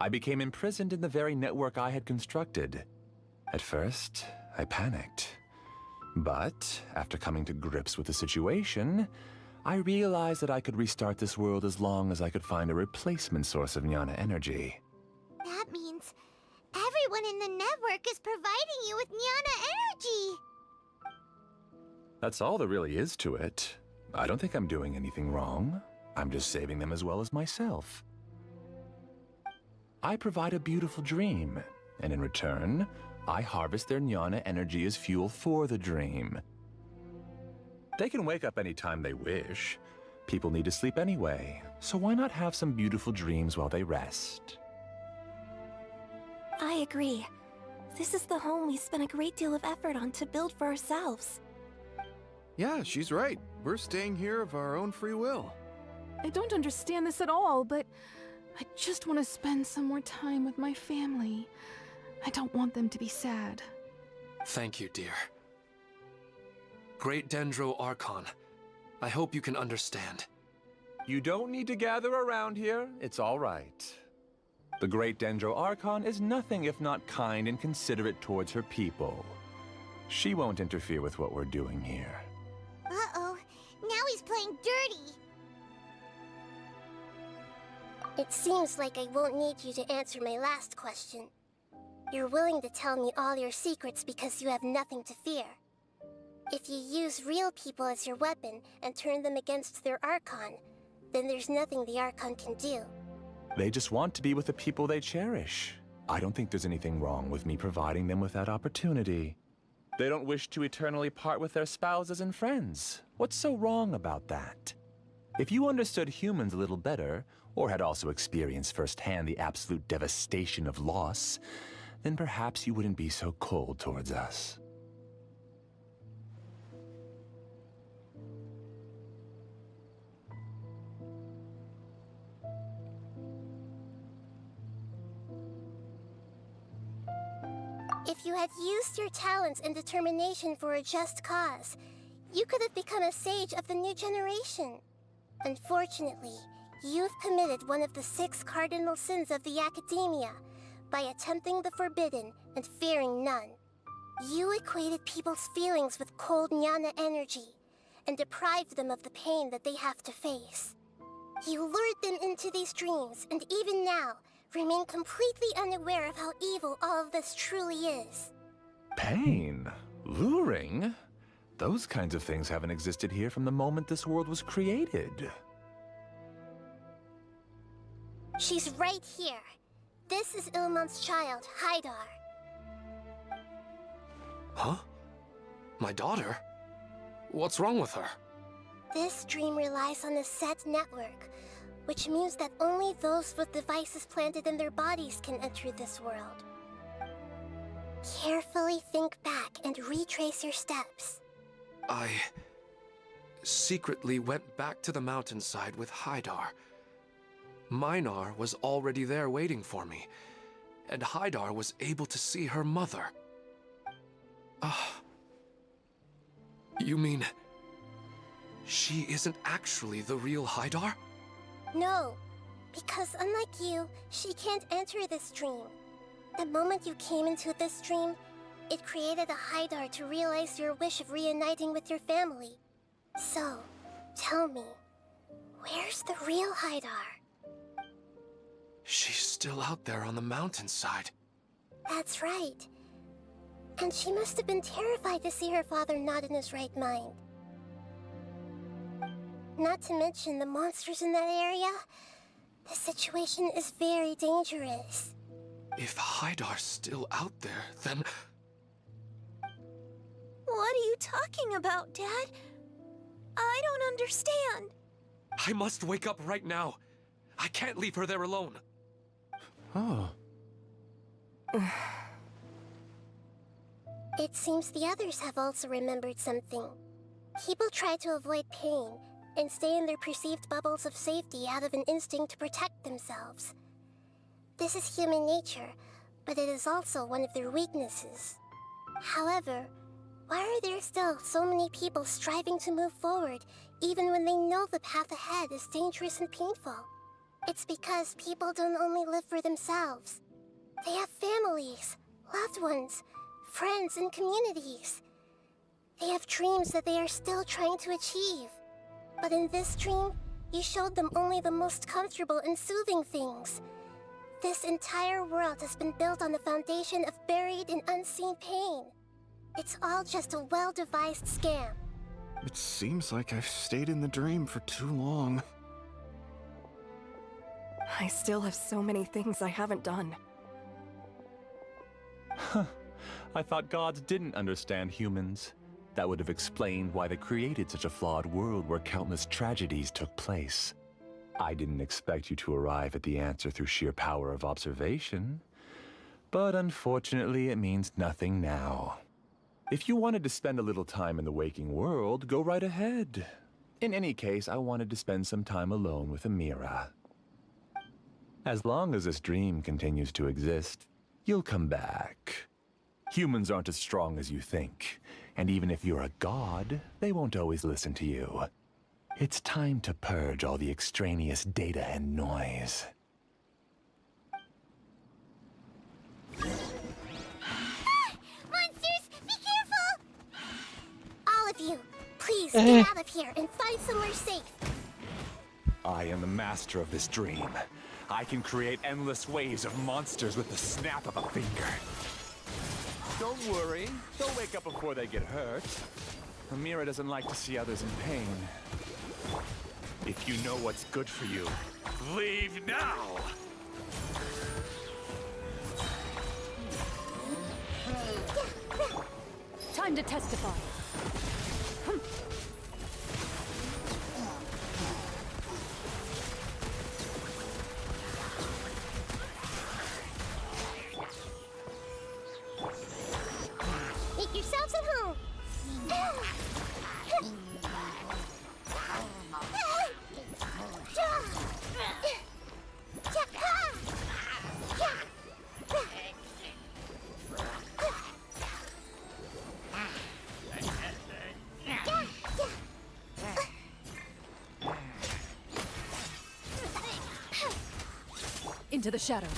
I became imprisoned in the very network I had constructed. At first, I panicked. But, after coming to grips with the situation, I realized that I could restart this world as long as I could find a replacement source of jnana energy. That means everyone in the network is providing you with jnana energy. That's all there really is to it. I don't think I'm doing anything wrong. I'm just saving them as well as myself. I provide a beautiful dream, and in return, I harvest their jnana energy as fuel for the dream. They can wake up any time they wish. People need to sleep anyway, so why not have some beautiful dreams while they rest? I agree. This is the home we spent a great deal of effort on to build for ourselves. Yeah, she's right. We're staying here of our own free will. I don't understand this at all, but I just want to spend some more time with my family. I don't want them to be sad. Thank you, dear. Great Dendro Archon, I hope you can understand. You don't need to gather around here. It's all right. The Great Dendro Archon is nothing if not kind and considerate towards her people. She won't interfere with what we're doing here. Uh-oh, now he's playing dirty. It seems like I won't need you to answer my last question. You're willing to tell me all your secrets because you have nothing to fear. If you use real people as your weapon and turn them against their Archon, then there's nothing the Archon can do. They just want to be with the people they cherish. I don't think there's anything wrong with me providing them with that opportunity. They don't wish to eternally part with their spouses and friends. What's so wrong about that? If you understood humans a little better, or had also experienced firsthand the absolute devastation of loss, then perhaps you wouldn't be so cold towards us. If you had used your talents and determination for a just cause, you could have become a sage of the new generation. Unfortunately, you've committed one of the 6 cardinal sins of the Academia by attempting the forbidden and fearing none. You equated people's feelings with cold jnana energy and deprived them of the pain that they have to face. You lured them into these dreams, and even now, remain completely unaware of how evil all of this truly is. Pain? Luring? Those kinds of things haven't existed here from the moment this world was created. She's right here. This is Ilmon's child, Haidar. Huh? My daughter? What's wrong with her? This dream relies on a set network, which means that only those with devices planted in their bodies can enter this world. Carefully think back and retrace your steps. I secretly went back to the mountainside with Haidar. Minar was already there waiting for me, and Haidar was able to see her mother. You mean she isn't actually the real Haidar? No, because unlike you, she can't enter this dream. The moment you came into this dream, it created a Haidar to realize your wish of reuniting with your family. So, tell me, where's the real Haidar? She's still out there on the mountainside. That's right. And she must have been terrified to see her father not in his right mind. Not to mention the monsters in that area. The situation is very dangerous. If Haidar's still out there, then... What are you talking about, Dad? I don't understand. I must wake up right now. I can't leave her there alone. Oh. It seems the others have also remembered something. People try to avoid pain and stay in their perceived bubbles of safety out of an instinct to protect themselves. This is human nature, but it is also one of their weaknesses. However, why are there still so many people striving to move forward, even when they know the path ahead is dangerous and painful? It's because people don't only live for themselves. They have families, loved ones, friends, and communities. They have dreams that they are still trying to achieve. But in this dream, you showed them only the most comfortable and soothing things. This entire world has been built on the foundation of buried and unseen pain. It's all just a well-devised scam. It seems like I've stayed in the dream for too long. I still have so many things I haven't done. Huh. I thought gods didn't understand humans. That would have explained why they created such a flawed world where countless tragedies took place. I didn't expect you to arrive at the answer through sheer power of observation. But unfortunately, it means nothing now. If you wanted to spend a little time in the waking world, go right ahead. In any case, I wanted to spend some time alone with Amira. As long as this dream continues to exist, you'll come back. Humans aren't as strong as you think, and even if you're a god, they won't always listen to you. It's time to purge all the extraneous data and noise. Monsters, be careful! All of you, please get out of here and find somewhere safe. I am the master of this dream. I can create endless waves of monsters with the snap of a finger. Don't worry, they'll wake up before they get hurt. Amira doesn't like to see others in pain. If you know what's good for you, leave now! Time to testify. Make yourselves at home. Into the shadows.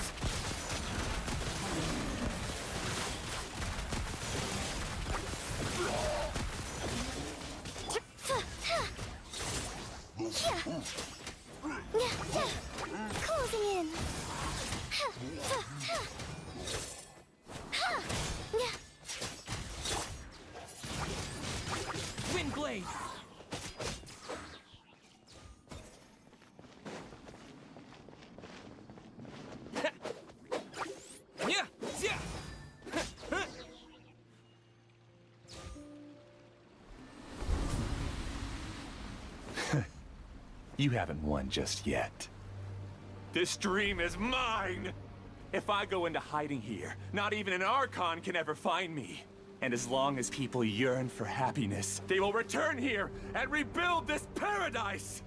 Closing in. Wind blade! You haven't won just yet. This dream is mine! If I go into hiding here, not even an Archon can ever find me. And as long as people yearn for happiness, they will return here and rebuild this paradise!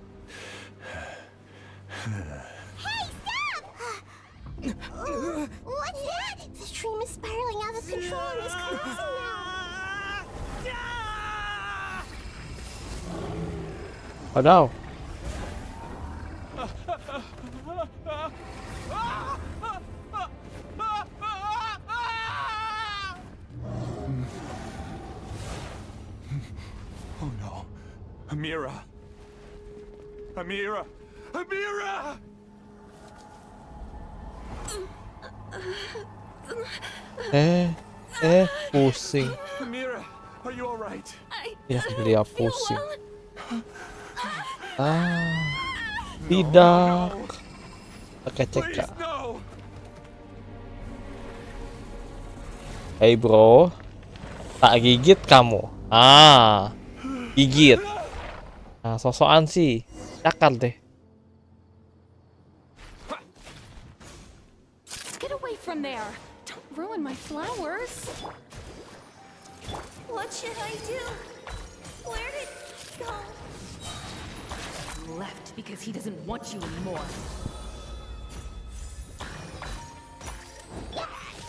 Hey, stop! What's that? The dream is spiraling out of control and is collapsing now. Oh no. Amira! Amira! Amira! Pusing. Amira, are you alright? Ya, beliau pusing. Tidak. Ceka-ceka. Please, no! Hey bro, tak gigit kamu. Gigit. Nah, sosokan sih. Cakar deh. Get away from there! Don't ruin my flowers! What should I do? Where did he go? Left because he doesn't want you anymore.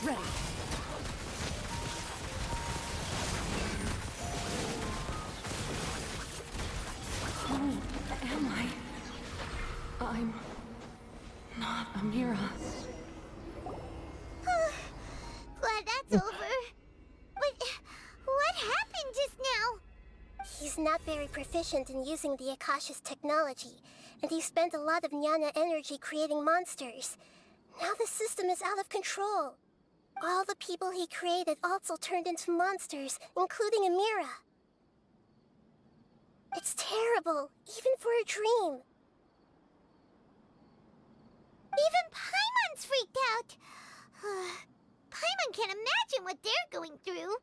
Ready. Am I? I'm not Amira. Glad that's over. But what happened just now? He's not very proficient in using the Akasha's technology, and he spent a lot of Jnana energy creating monsters. Now the system is out of control. All the people he created also turned into monsters, including Amira. It's terrible, even for a dream. Even Paimon's freaked out. Paimon can't imagine what they're going through.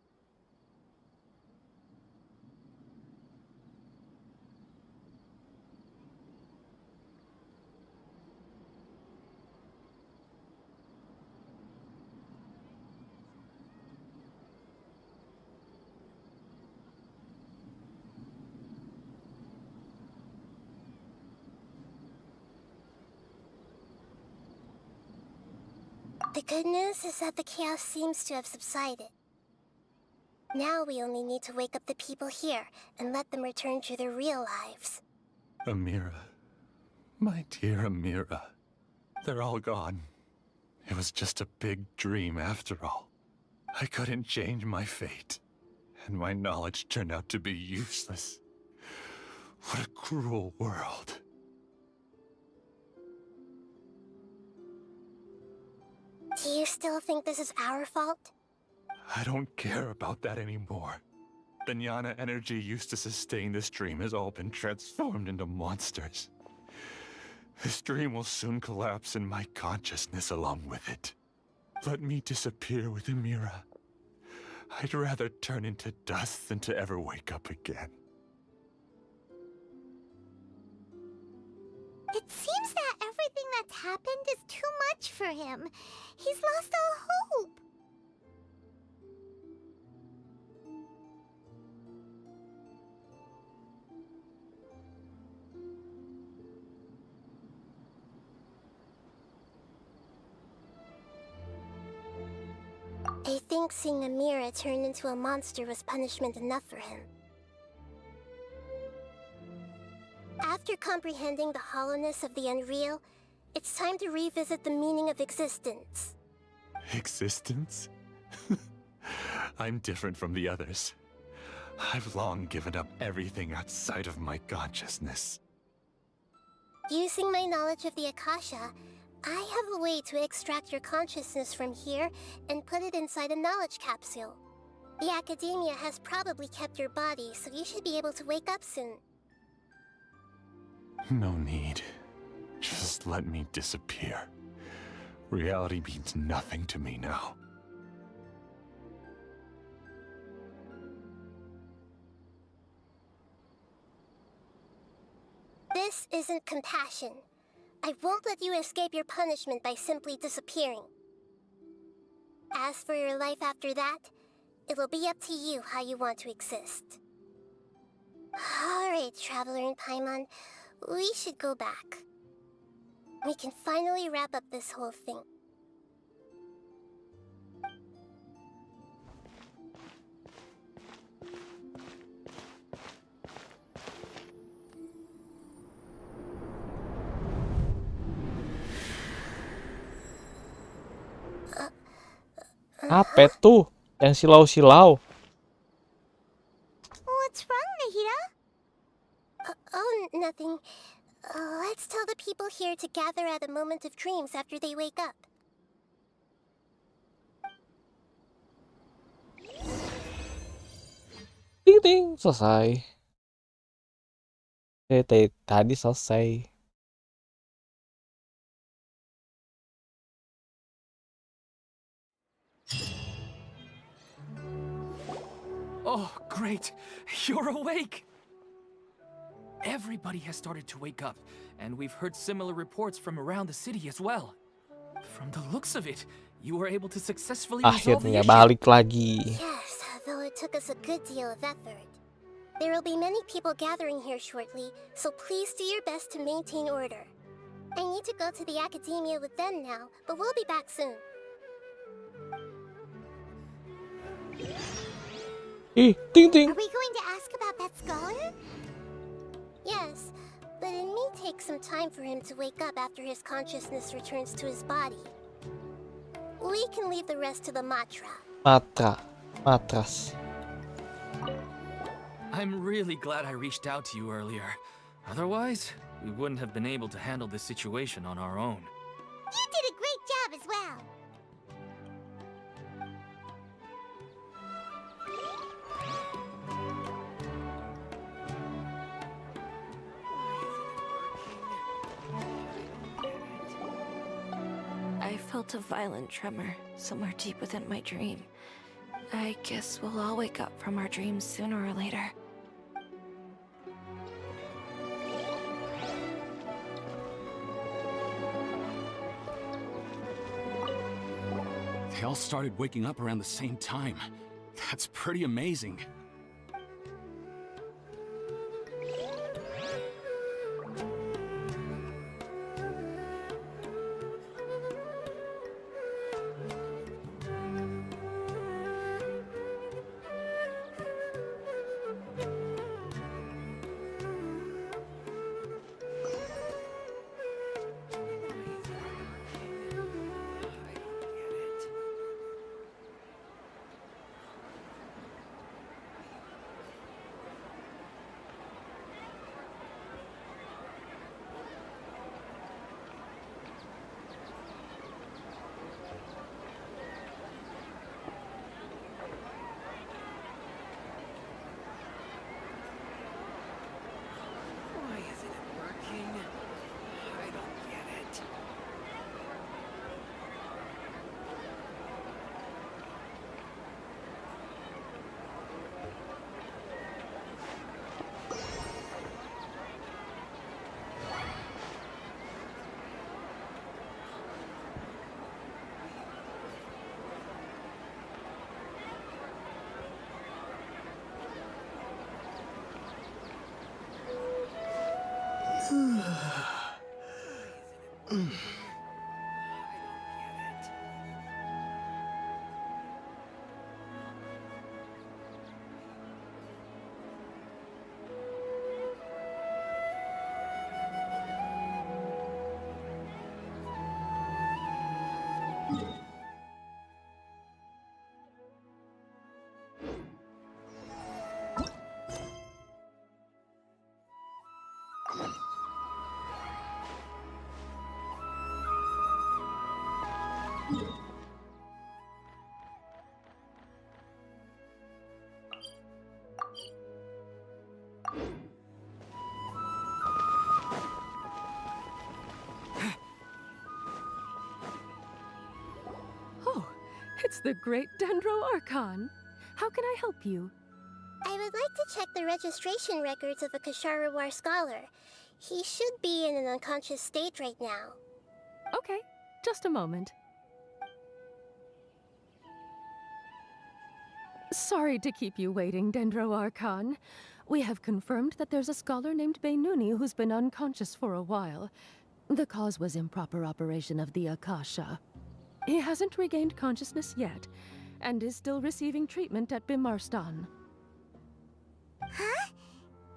The good news is that the chaos seems to have subsided. Now we only need to wake up the people here and let them return to their real lives. Amira. My dear Amira. They're all gone. It was just a big dream after all. I couldn't change my fate, and my knowledge turned out to be useless. What a cruel world. Do you still think this is our fault? I don't care about that anymore. The Jnana energy used to sustain this dream has all been transformed into monsters. This dream will soon collapse and my consciousness along with it. Let me disappear with Amira. I'd rather turn into dust than to ever wake up again. It seems that everything that's happened is too much for him. He's lost all hope. I think seeing Amira turn into a monster was punishment enough for him. After comprehending the hollowness of the unreal, it's time to revisit the meaning of existence. Existence? I'm different from the others. I've long given up everything outside of my consciousness. Using my knowledge of the Akasha, I have a way to extract your consciousness from here and put it inside a knowledge capsule. The Academia has probably kept your body, so you should be able to wake up soon. No need. Just let me disappear. Reality means nothing to me now. This isn't compassion. I won't let you escape your punishment by simply disappearing. As for your life after that, it'll be up to you how you want to exist. Alright, Traveler and Paimon, we should go back. We can finally wrap up this whole thing. Apa tuh? Yang silau-silau. What's wrong, Nahida? Nothing. Let's tell the people here to gather at a moment of dreams after they wake up. Ting ting, selesai. Tadi selesai. Oh, great! You're awake! Everybody has started to wake up, and we've heard similar reports from around the city as well. From the looks of it, you were able to successfully resolve the Akhirnya issue. balik lagi. Yes, though it took us a good deal of effort. There will be many people gathering here shortly, so please do your best to maintain order. I need to go to the academia with them now, but we'll be back soon. Ting ting. Are we going to ask about that scholar? Yes, but it may take some time for him to wake up after his consciousness returns to his body. We can leave the rest to the Matra. Matras. I'm really glad I reached out to you earlier. Otherwise, we wouldn't have been able to handle this situation on our own. You did a great job as well. I felt a violent tremor somewhere deep within my dream. I guess we'll all wake up from our dreams sooner or later. They all started waking up around the same time. That's pretty amazing. It's the great Dendro Archon. How can I help you? I would like to check the registration records of a Kashara War scholar. He should be in an unconscious state right now. Okay, just a moment. Sorry to keep you waiting, Dendro Archon. We have confirmed that there's a scholar named Beinuni who's been unconscious for a while. The cause was improper operation of the Akasha. He hasn't regained consciousness yet, and is still receiving treatment at Bimarstan. Huh?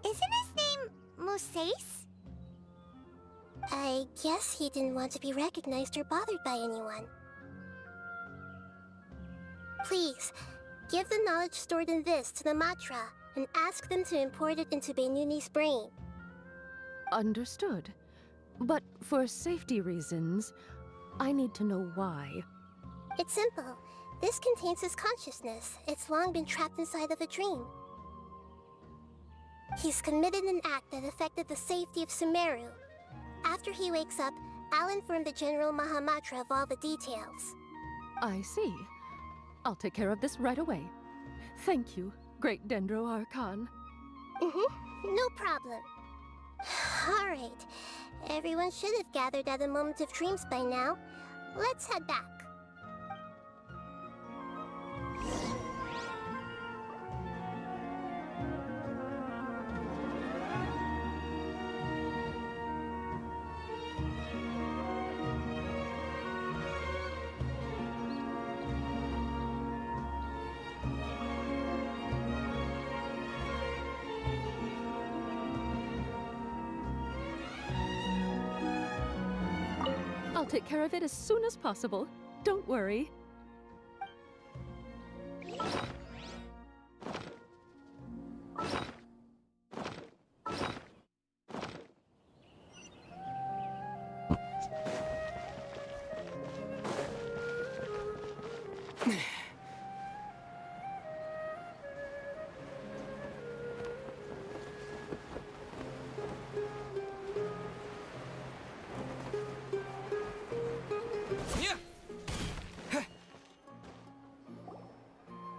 Isn't his name Moses? I guess he didn't want to be recognized or bothered by anyone. Please, give the knowledge stored in this to the Matra, and ask them to import it into Beinuni's brain. Understood. But for safety reasons, I need to know why. It's simple. This contains his consciousness. It's long been trapped inside of a dream. He's committed an act that affected the safety of Sumeru. After he wakes up, I'll inform the General Mahamatra of all the details. I see. I'll take care of this right away. Thank you, Great Dendro Archon. No problem. Alright. Everyone should have gathered at a moment of dreams by now. Let's head back. I'll take care of it as soon as possible. Don't worry.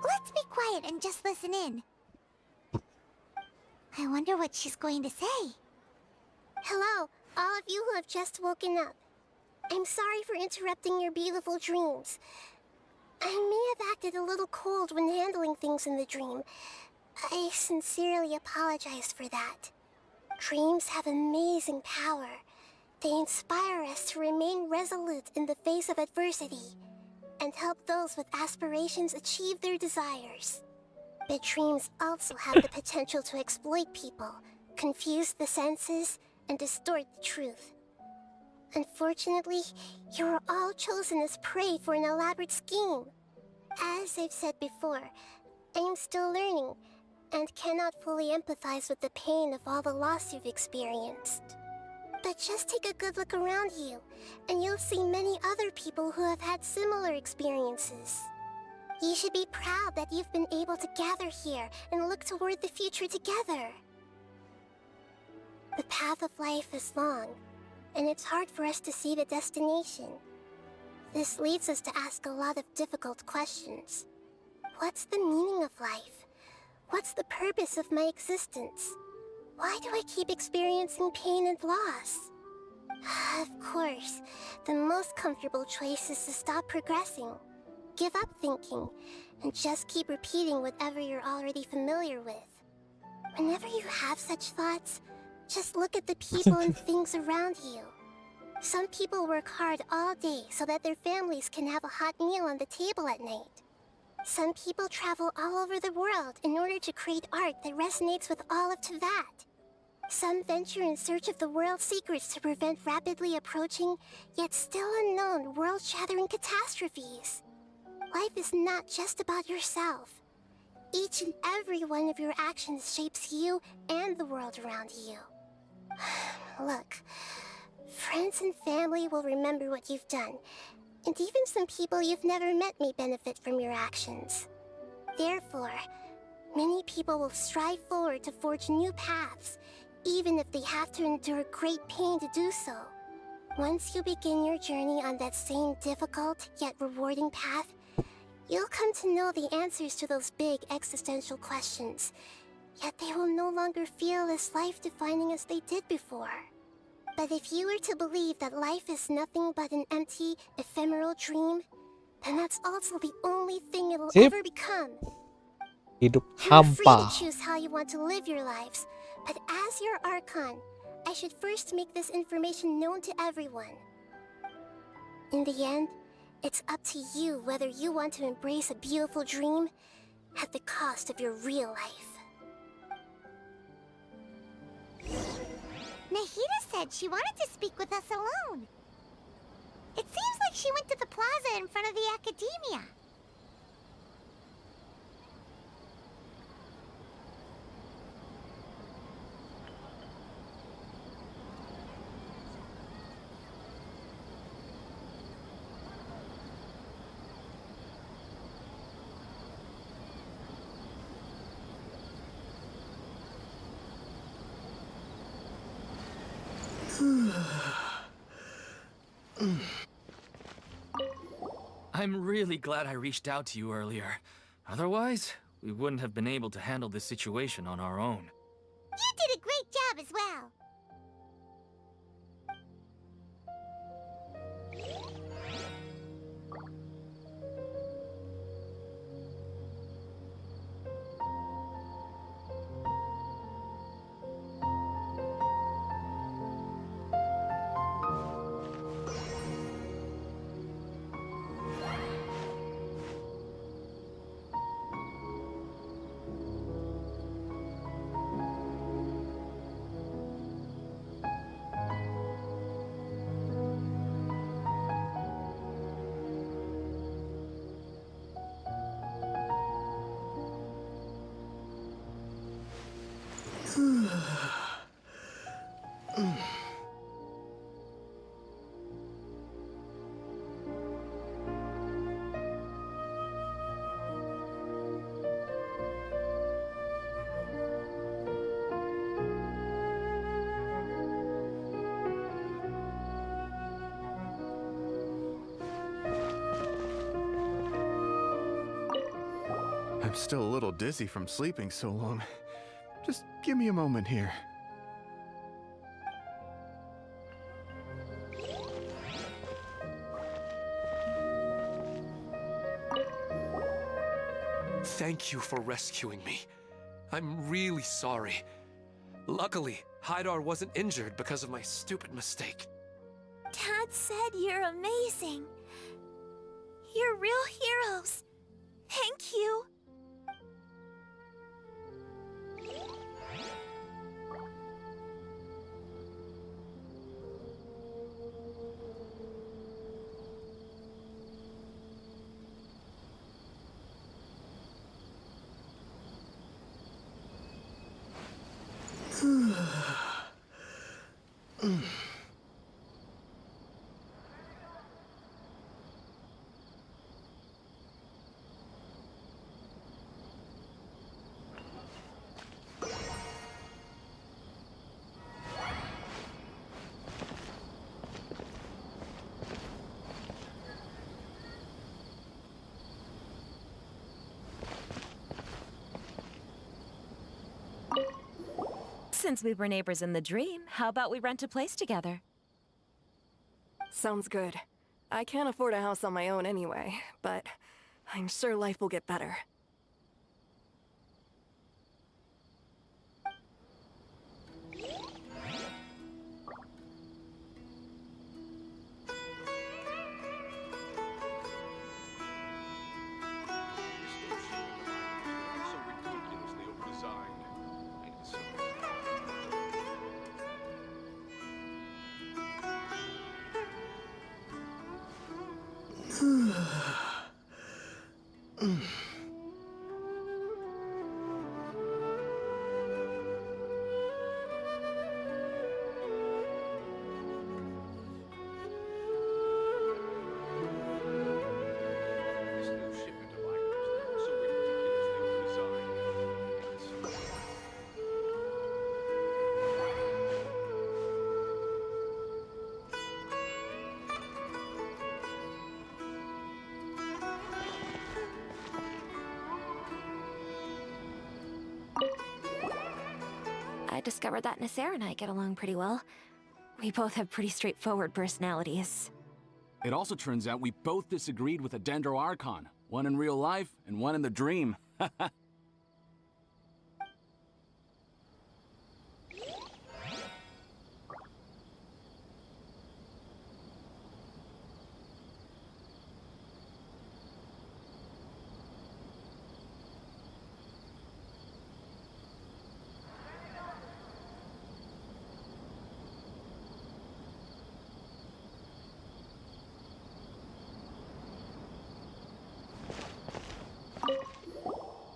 Let's be quiet and just listen in. I wonder what she's going to say. Hello, all of you who have just woken up. I'm sorry for interrupting your beautiful dreams. I may have acted a little cold when handling things in the dream. I sincerely apologize for that. Dreams have amazing power. They inspire us to remain resolute in the face of adversity and help those with aspirations achieve their desires. But dreams also have the potential to exploit people, confuse the senses, and distort the truth. Unfortunately, you are all chosen as prey for an elaborate scheme. As I've said before, I am still learning and cannot fully empathize with the pain of all the loss you've experienced. But just take a good look around you, and you'll see many other people who have had similar experiences. You should be proud that you've been able to gather here and look toward the future together. The path of life is long, and it's hard for us to see the destination. This leads us to ask a lot of difficult questions. What's the meaning of life? What's the purpose of my existence? Why do I keep experiencing pain and loss? Of course, the most comfortable choice is to stop progressing. Give up thinking, and just keep repeating whatever you're already familiar with. Whenever you have such thoughts, just look at the people and things around you. Some people work hard all day so that their families can have a hot meal on the table at night. Some people travel all over the world in order to create art that resonates with all of Teyvat. Some venture in search of the world's secrets to prevent rapidly approaching, yet still unknown, world-shattering catastrophes. Life is not just about yourself. Each and every one of your actions shapes you and the world around you. Look, friends and family will remember what you've done, and even some people you've never met may benefit from your actions. Therefore, many people will strive forward to forge new paths, even if they have to endure great pain to do so. Once you begin your journey on that same difficult yet rewarding path, you'll come to know the answers to those big existential questions, yet they will no longer feel as life-defining as they did before. But if you were to believe that life is nothing but an empty, ephemeral dream, then that's also the only thing it'll ever become. Hidup You're free to hampa. choose how you want to live your lives, but as your Archon, I should first make this information known to everyone. In the end, it's up to you whether you want to embrace a beautiful dream at the cost of your real life. Nahida said she wanted to speak with us alone. It seems like she went to the plaza in front of the academia. I'm really glad I reached out to you earlier. Otherwise, we wouldn't have been able to handle this situation on our own. You did a great job as well. I'm still a little dizzy from sleeping so long. Just give me a moment here. Thank you for rescuing me. I'm really sorry. Luckily, Haidar wasn't injured because of my stupid mistake. Dad said you're amazing. You're real heroes. Thank you. Since we were neighbors in the dream, how about we rent a place together? Sounds good. I can't afford a house on my own anyway, but I'm sure life will get better. I discovered that Nasser and I get along pretty well. We both have pretty straightforward personalities. It also turns out we both disagreed with a Dendro Archon, one in real life and one in the dream.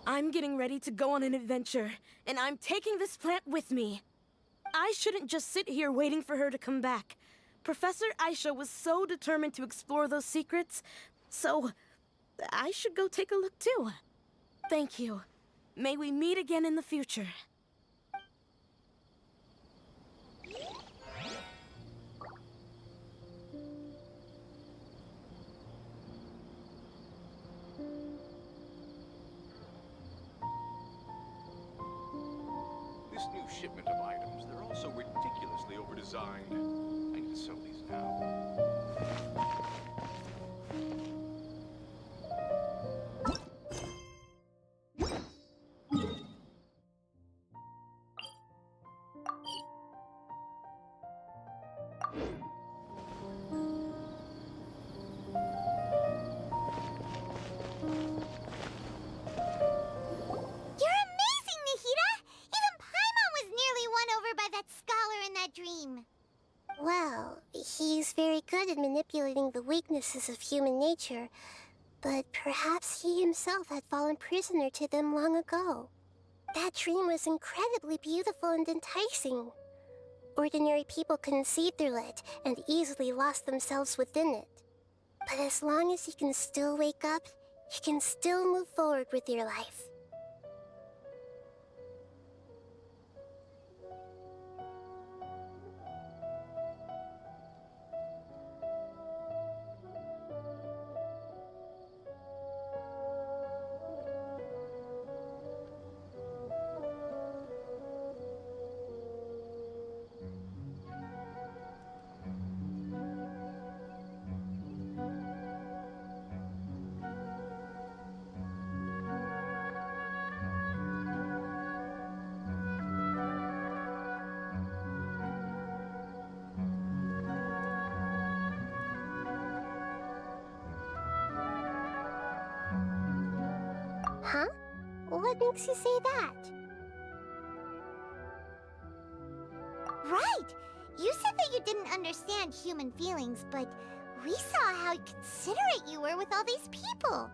I'm getting ready to go on an adventure, and I'm taking this plant with me. I shouldn't just sit here waiting for her to come back. Professor Aisha was so determined to explore those secrets, so I should go take a look too. Thank you. May we meet again in the future. this new shipment of items, they're also ridiculously overdesigned. I need to sew these now. Well, he's very good at manipulating the weaknesses of human nature, but perhaps he himself had fallen prisoner to them long ago. That dream was incredibly beautiful and enticing. Ordinary people couldn't see through it and easily lost themselves within it. But as long as you can still wake up, you can still move forward with your life. Huh? What makes you say that? Right! You said that you didn't understand human feelings, but we saw how considerate you were with all these people.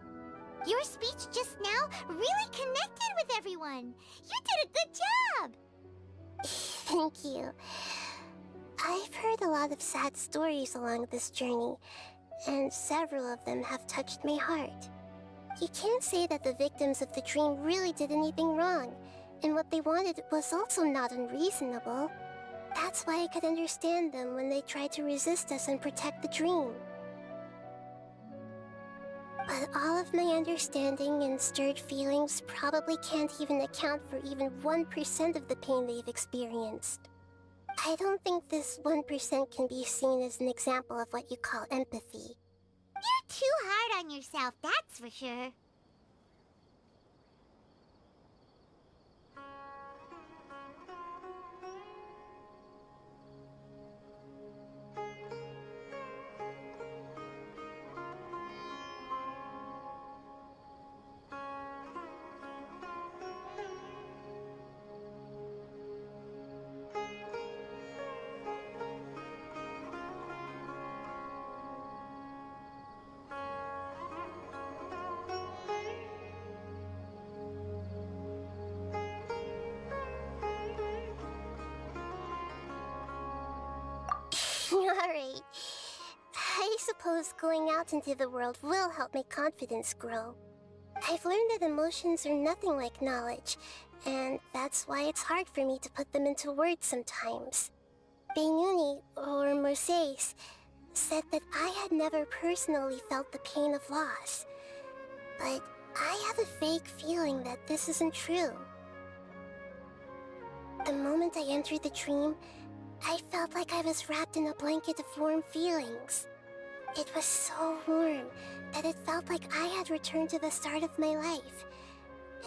Your speech just now really connected with everyone. You did a good job! Thank you. I've heard a lot of sad stories along this journey, and several of them have touched my heart. You can't say that the victims of the dream really did anything wrong, and what they wanted was also not unreasonable. That's why I could understand them when they tried to resist us and protect the dream. But all of my understanding and stirred feelings probably can't even account for even 1% of the pain they've experienced. I don't think this 1% can be seen as an example of what you call empathy. You're too hard on yourself, that's for sure. Alright. I suppose going out into the world will help my confidence grow. I've learned that emotions are nothing like knowledge, and that's why it's hard for me to put them into words sometimes. Benyuni, or Moses, said that I had never personally felt the pain of loss. But I have a vague feeling that this isn't true. The moment I entered the dream, I felt like I was wrapped in a blanket of warm feelings. It was so warm that it felt like I had returned to the start of my life,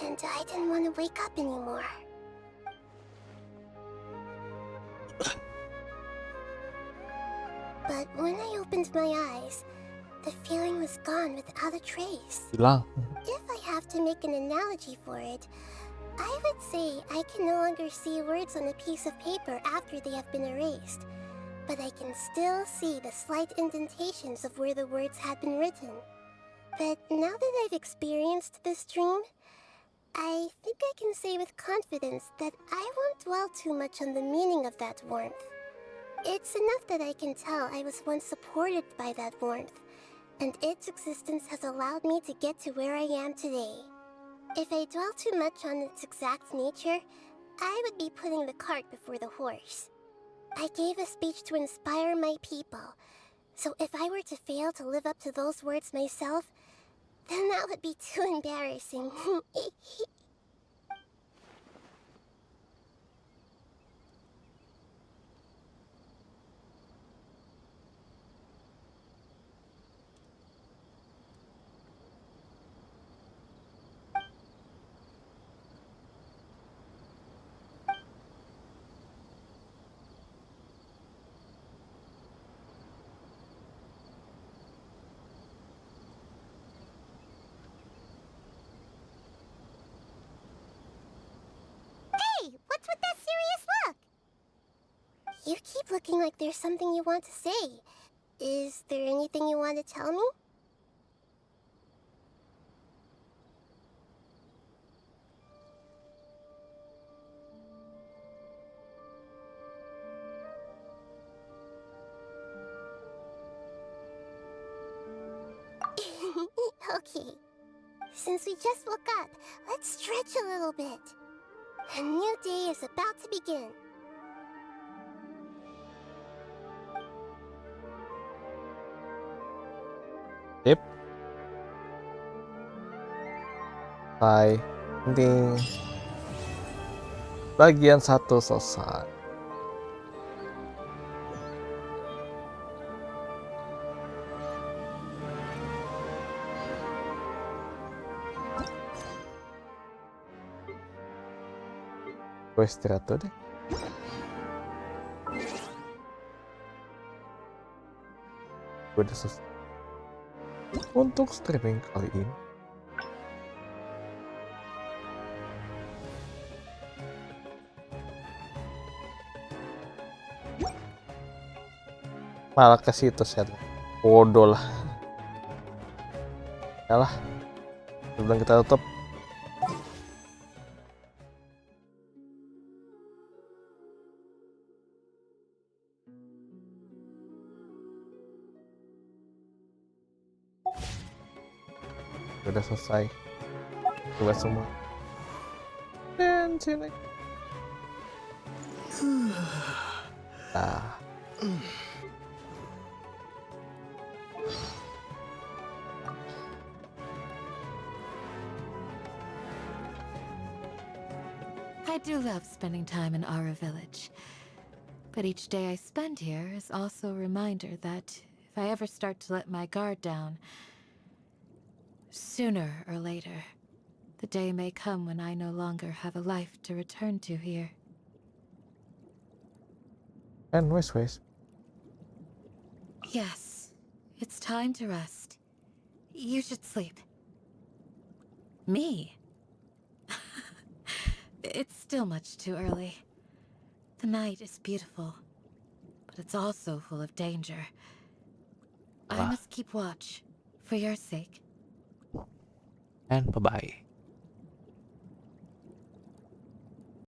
and I didn't want to wake up anymore. But when I opened my eyes, the feeling was gone without a trace. Bila. If I have to make an analogy for it, I would say I can no longer see words on a piece of paper after they have been erased, but I can still see the slight indentations of where the words had been written. But now that I've experienced this dream, I think I can say with confidence that I won't dwell too much on the meaning of that warmth. It's enough that I can tell I was once supported by that warmth, and its existence has allowed me to get to where I am today. If I dwell too much on its exact nature, I would be putting the cart before the horse. I gave a speech to inspire my people, so if I were to fail to live up to those words myself, then that would be too embarrassing. You keep looking like there's something you want to say. Is there anything you want to tell me? Okay. Since we just woke up, let's stretch a little bit. A new day is about to begin. Sip. Hai. Penting. Bagian 1 selesai. Gue istirahat tuh deh. Gue udah selesai untuk streaming kali ini. Malah ke situ saya bodoh lah. Yalah, sebelum kita tutup. Udah selesai tugas semua dan sini I do love spending time in Ara village, but each day I spend here is also a reminder that if I ever start to let my guard down, sooner or later, the day may come when I no longer have a life to return to here. and wes. Yes, it's time to rest. You should sleep. Me? It's still much too early. The night is beautiful, but it's also full of danger. I must keep watch, for your sake. And bye-bye.